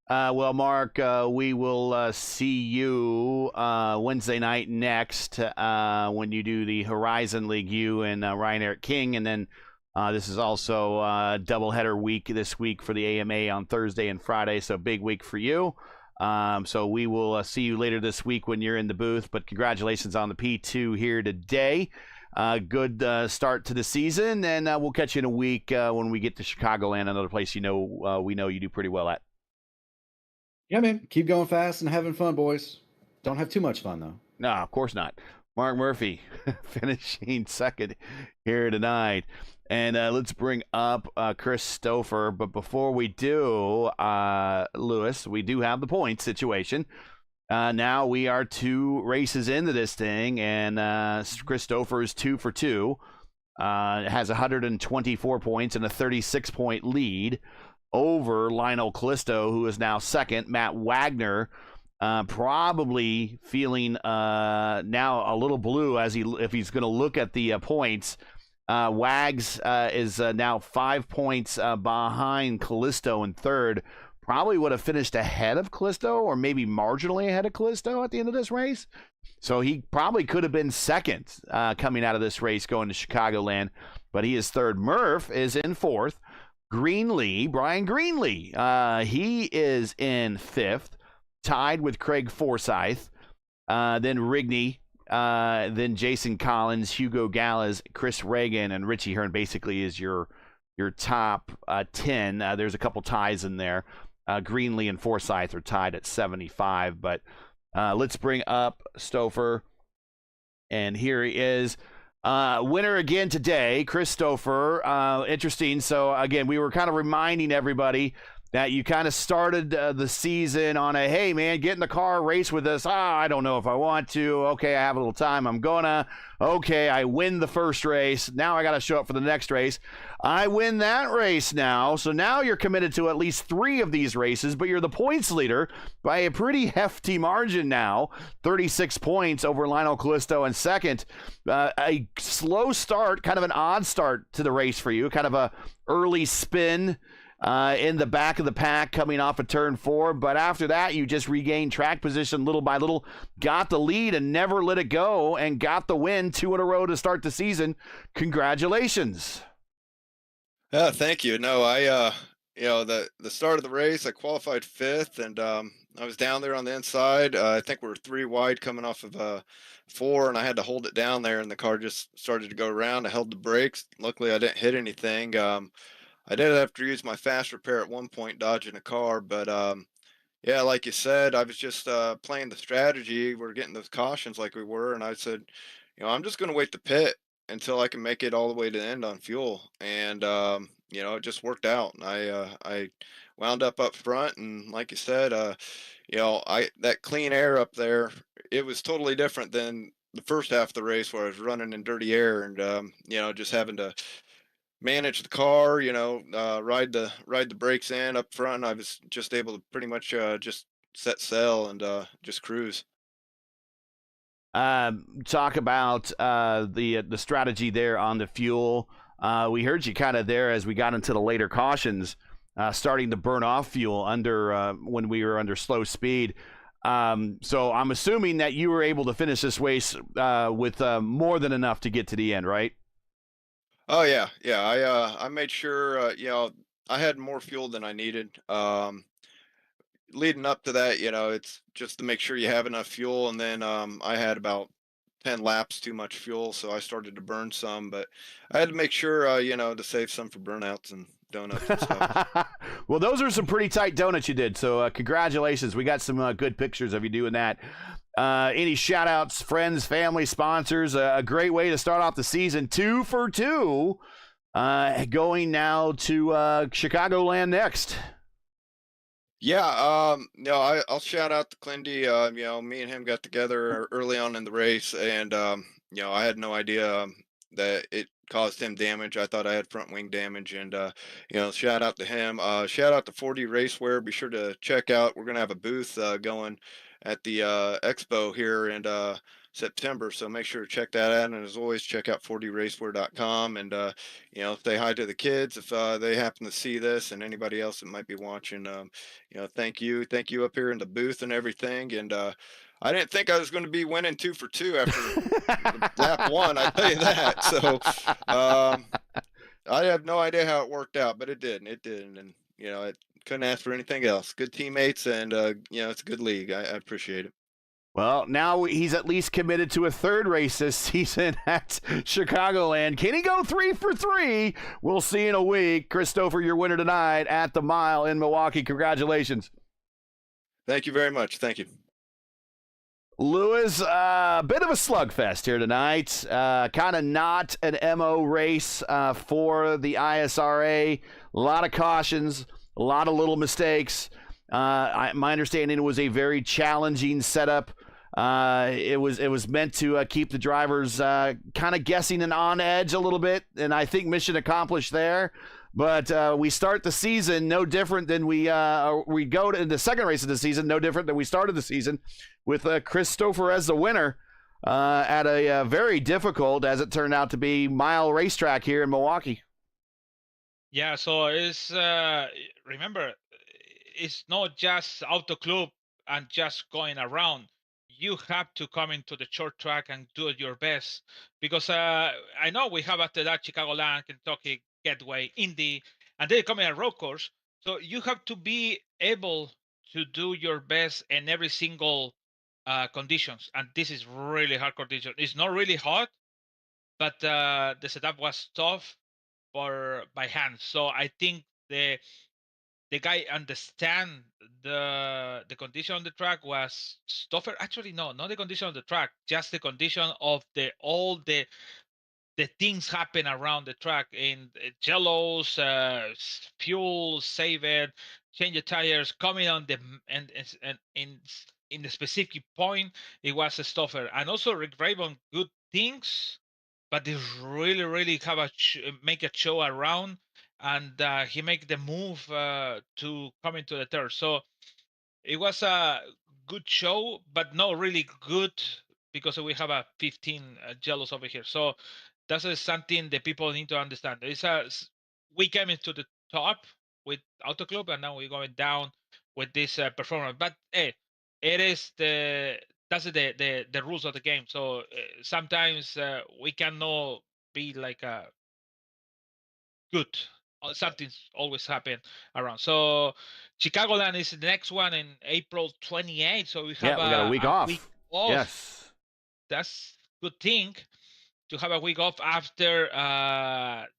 Well, Mark, we will see you Wednesday night next when you do the Horizon League, you and Ryan Eric King, and then this is also doubleheader week this week for the AMA on Thursday and Friday, so big week for you. So we will see you later this week when you're in the booth, but congratulations on the P2 here today. Good start to the season, and we'll catch you in a week when we get to Chicagoland, another place we know you do pretty well at. Yeah, man. Keep going fast and having fun, boys. Don't have too much fun, though. No, of course not. Mark Murphy finishing second here tonight. And let's bring up Chris Stouffer. But before we do, Lewis, we do have the point situation. Now we are 2 races into this thing, and Chris Stouffer is 2 for 2. Has 124 points and a 36-point lead over Lionel Callisto, who is now second. Matt Wagner probably feeling now a little blue if he's going to look at the points. Wags is now 5 points behind Callisto in third. Probably would have finished ahead of Callisto, or maybe marginally ahead of Callisto at the end of this race. So he probably could have been second coming out of this race going to Chicagoland, but he is third. Murph is in fourth. Brian Greenlee, he is in fifth, tied with Craig Forsyth. Then Rigney, then Jason Collins, Hugo Gallas, Chris Reagan, and Richie Hearn basically is your top 10. There's a couple ties in there. Greenlee and Forsyth are tied at 75. But let's bring up Stouffer. And here he is. Winner again today, Chris Stouffer. Interesting. So, again, we were kind of reminding everybody that you kind of started the season on a, hey, man, get in the car, race with us. I don't know if I want to. Okay, I have a little time. I'm gonna. Okay, I win the first race. Now I got to show up for the next race. I win that race now. So now you're committed to at least 3 of these races, but you're the points leader by a pretty hefty margin now. 36 points over Lionel Callisto in second. A slow start, kind of an odd start to the race for you, kind of a early spin in the back of the pack coming off of turn 4. But after that, you just regained track position little by little, got the lead and never let it go, and got the win 2 in a row to start the season. Congratulations. Yeah, thank you. No, I the start of the race, I qualified 5th, and I was down there on the inside. I think we were 3 wide coming off of 4, and I had to hold it down there, and the car just started to go around. I held the brakes. Luckily, I didn't hit anything. I did have to use my fast repair at one point, dodging a car, but yeah, like you said, I was just playing the strategy. We're getting those cautions like we were, and I said, I'm just going to wait to pit until I can make it all the way to the end on fuel, and it just worked out. I wound up front, and like you said, that clean air up there, it was totally different than the first half of the race where I was running in dirty air, and just having to manage the car, ride the brakes in up front. I was just able to pretty much just set sail and just cruise. Talk about the strategy there on the fuel. We heard you kind of there as we got into the later cautions, starting to burn off fuel under when we were under slow speed. So I'm assuming that you were able to finish this race with more than enough to get to the end, right? Oh yeah, yeah. I made sure I had more fuel than I needed. Leading up to that, it's just to make sure you have enough fuel, and then I had about 10 laps too much fuel, so I started to burn some, but I had to make sure to save some for burnouts and donuts and stuff. Well, those are some pretty tight donuts you did, so congratulations. We got some good pictures of you doing that. Any shout outs, friends, family, sponsors? A great way to start off the season. 2 for 2. Going now to Chicagoland next. Yeah, I'll shout out to Clindy. Me and him got together early on in the race, and I had no idea that it caused him damage. I thought I had front wing damage, and shout out to him. Shout out to 4D Racewear. Be sure to check out. We're gonna have a booth going at the Expo here in September, so make sure to check that out. And as always, check out 4dracewear.com, and say hi to the kids if they happen to see this, and anybody else that might be watching. Thank you up here in the booth and everything. And I didn't think I was going to be winning 2 for 2 after lap 1. I tell you that. So I have no idea how it worked out, but it did, and I couldn't ask for anything else. Good teammates, and it's a good league. I appreciate it. Well, now he's at least committed to a 3rd race this season at Chicagoland. Can he go 3 for 3? We'll see in a week. Christopher, your winner tonight at the mile in Milwaukee. Congratulations. Thank you very much. Thank you. Lewis, a bit of a slugfest here tonight. Kind of not an MO race for the ISRA. A lot of cautions, a lot of little mistakes. My understanding, it was a very challenging setup. It was meant to keep the drivers kind of guessing and on edge a little bit, and I think mission accomplished there. But we start the season no different than we go to the second race of the season, no different than we started the season, with Christopher as the winner at a very difficult, as it turned out to be, mile racetrack here in Milwaukee. Yeah, so it's remember, it's not just Auto Club and just going around. You have to come into the short track and do your best, because I know we have after that Chicagoland, Kentucky, Gateway, Indy, and they're coming at road course. So you have to be able to do your best in every single conditions. And this is really hard condition. It's not really hot, but the setup was tough by hand. So I think the the guy understand the condition on the track was Stoffer. Actually, no, not the condition of the track, just the condition of all the things happen around the track in jellos, fuel, save it, change the tires, coming on the and in the specific point, it was a Stoffer. And also Rick Raven, good things, but they really have make a show around, and he make the move to come into the third. So it was a good show, but not really good because we have a 15 jellos over here. So that is something that people need to understand. We came into the top with Auto Club, and now we're going down with this performance. But hey, it is that's the rules of the game. So sometimes we cannot be like a good. Something's always happen around. So Chicagoland is the next one in April 28th. So we have we got a week off. Yes, that's good thing to have a week off after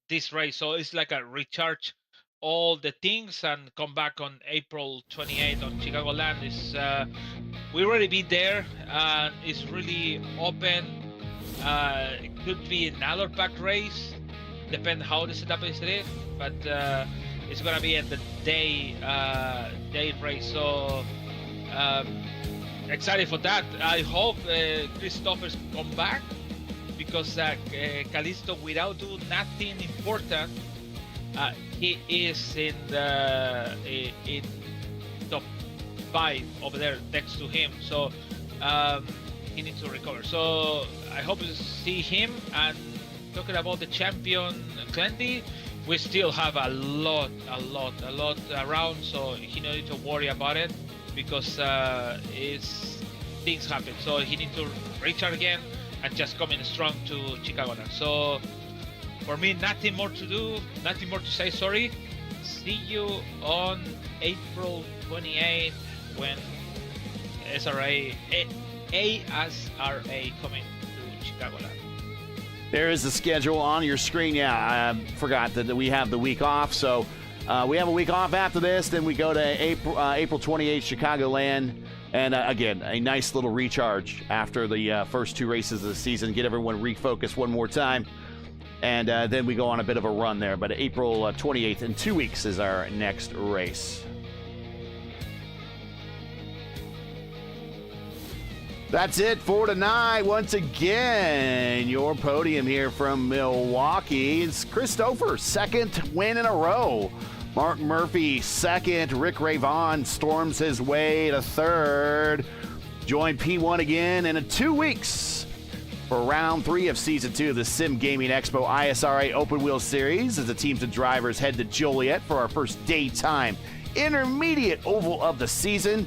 this race. So it's like a recharge all the things and come back on April 28th on Chicagoland. We already be there, and it's really open. It could be another pack race, depend how the setup is today, but it's gonna be at the day race. So excited for that. I hope Christopher's come back, because Callisto, without doing nothing important, he is in top 5 over there next to him. So he needs to recover. So I hope to see him. And talking about the champion Clendy, we still have a lot around. So he no need to worry about it, because things happen. So he needs to recharge again and just coming strong to Chicagoland. So for me, nothing more to do, nothing more to say. Sorry. See you on April 28th when ASRA coming to Chicagoland. There is the schedule on your screen. Yeah, I forgot that we have the week off. So we have a week off after this. Then we go to April 28th, Chicagoland. And again, a nice little recharge after the first 2 races of the season. Get everyone refocused one more time. And then we go on a bit of a run there. But April 28th, in 2 weeks, is our next race. That's it for tonight. Once again, your podium here from Milwaukee. It's Christopher, 2nd win in a row. Mark Murphy, 2nd. Rick Ravon storms his way to 3rd. Join P1 again in 2 weeks for round 3 of season 2 of the Sim Gaming Expo ISRA Open Wheel Series, as the teams and drivers head to Joliet for our first daytime intermediate oval of the season,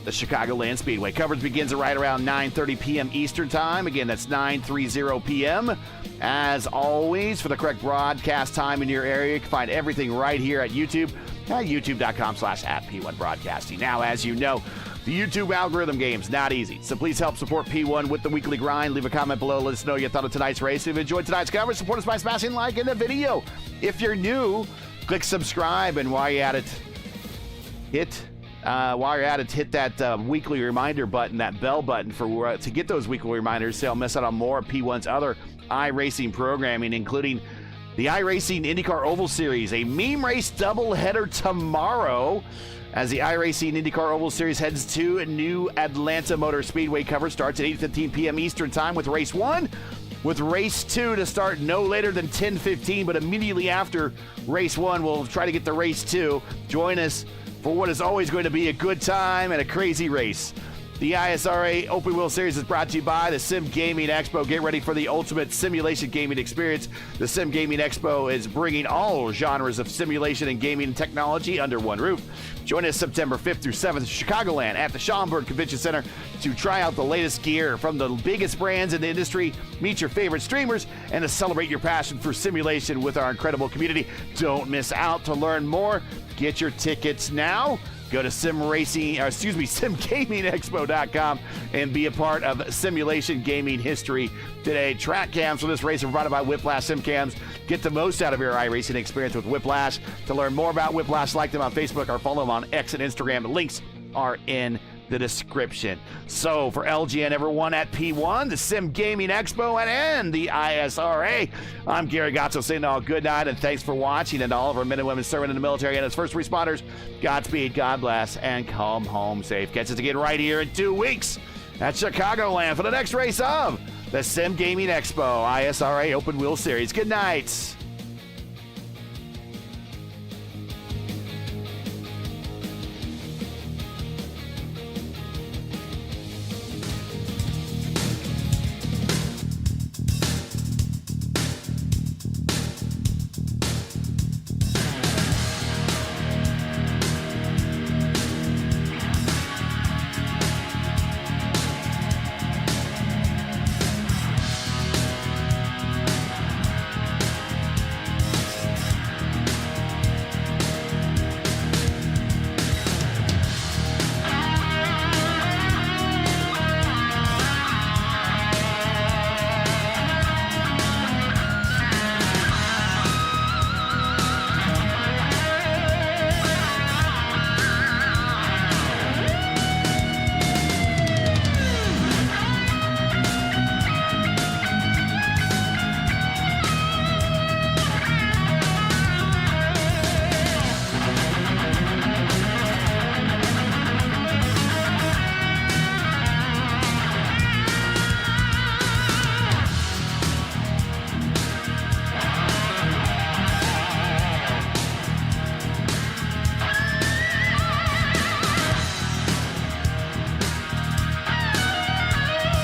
the Chicagoland Speedway. Coverage begins at right around 9:30 p.m. Eastern Time. Again, that's 9:30 p.m. As always, for the correct broadcast time in your area, you can find everything right here at YouTube at youtube.com/@P1 Broadcasting. Now, as you know, the YouTube algorithm game's not easy, so please help support P1 with the weekly grind. Leave a comment below. Let us know your thought of tonight's race. If you enjoyed tonight's coverage, support us by smashing like in the video. If you're new, click subscribe, and while you're at it, hit that weekly reminder button, that bell button, for to get those weekly reminders so you don't miss out on more of P1's other iRacing programming, including the iRacing IndyCar Oval Series, a meme race doubleheader tomorrow, as the iRacing IndyCar Oval Series heads to New Atlanta Motor Speedway. Coverage starts at 8:15 p.m. Eastern Time with Race 1, with Race 2 to start no later than 10:15, but immediately after Race 1, we'll try to get to Race 2. Join us for what is always going to be a good time and a crazy race. The ISRA Open Wheel Series is brought to you by the Sim Gaming Expo. Get ready for the ultimate simulation gaming experience. The Sim Gaming Expo is bringing all genres of simulation and gaming technology under one roof. Join us September 5th through 7th in Chicagoland at the Schaumburg Convention Center to try out the latest gear from the biggest brands in the industry, meet your favorite streamers, and to celebrate your passion for simulation with our incredible community. Don't miss out. To learn more, get your tickets now. Go to simgamingexpo.com and be a part of simulation gaming history today. Track cams for this race are provided by Whiplash Sim Cams. Get the most out of your iRacing experience with Whiplash. To learn more about Whiplash, like them on Facebook or follow them on X and Instagram. The links are in the description. So for LGN everyone at P1, the Sim Gaming Expo, and the ISRA, I'm Gary Gotzo saying all good night and thanks for watching, and to all of our men and women serving in the military and as first responders, Godspeed, God bless, and come home safe. Catch us again right here in 2 weeks at Chicagoland for the next race of the Sim Gaming Expo ISRA Open Wheel Series. Good night.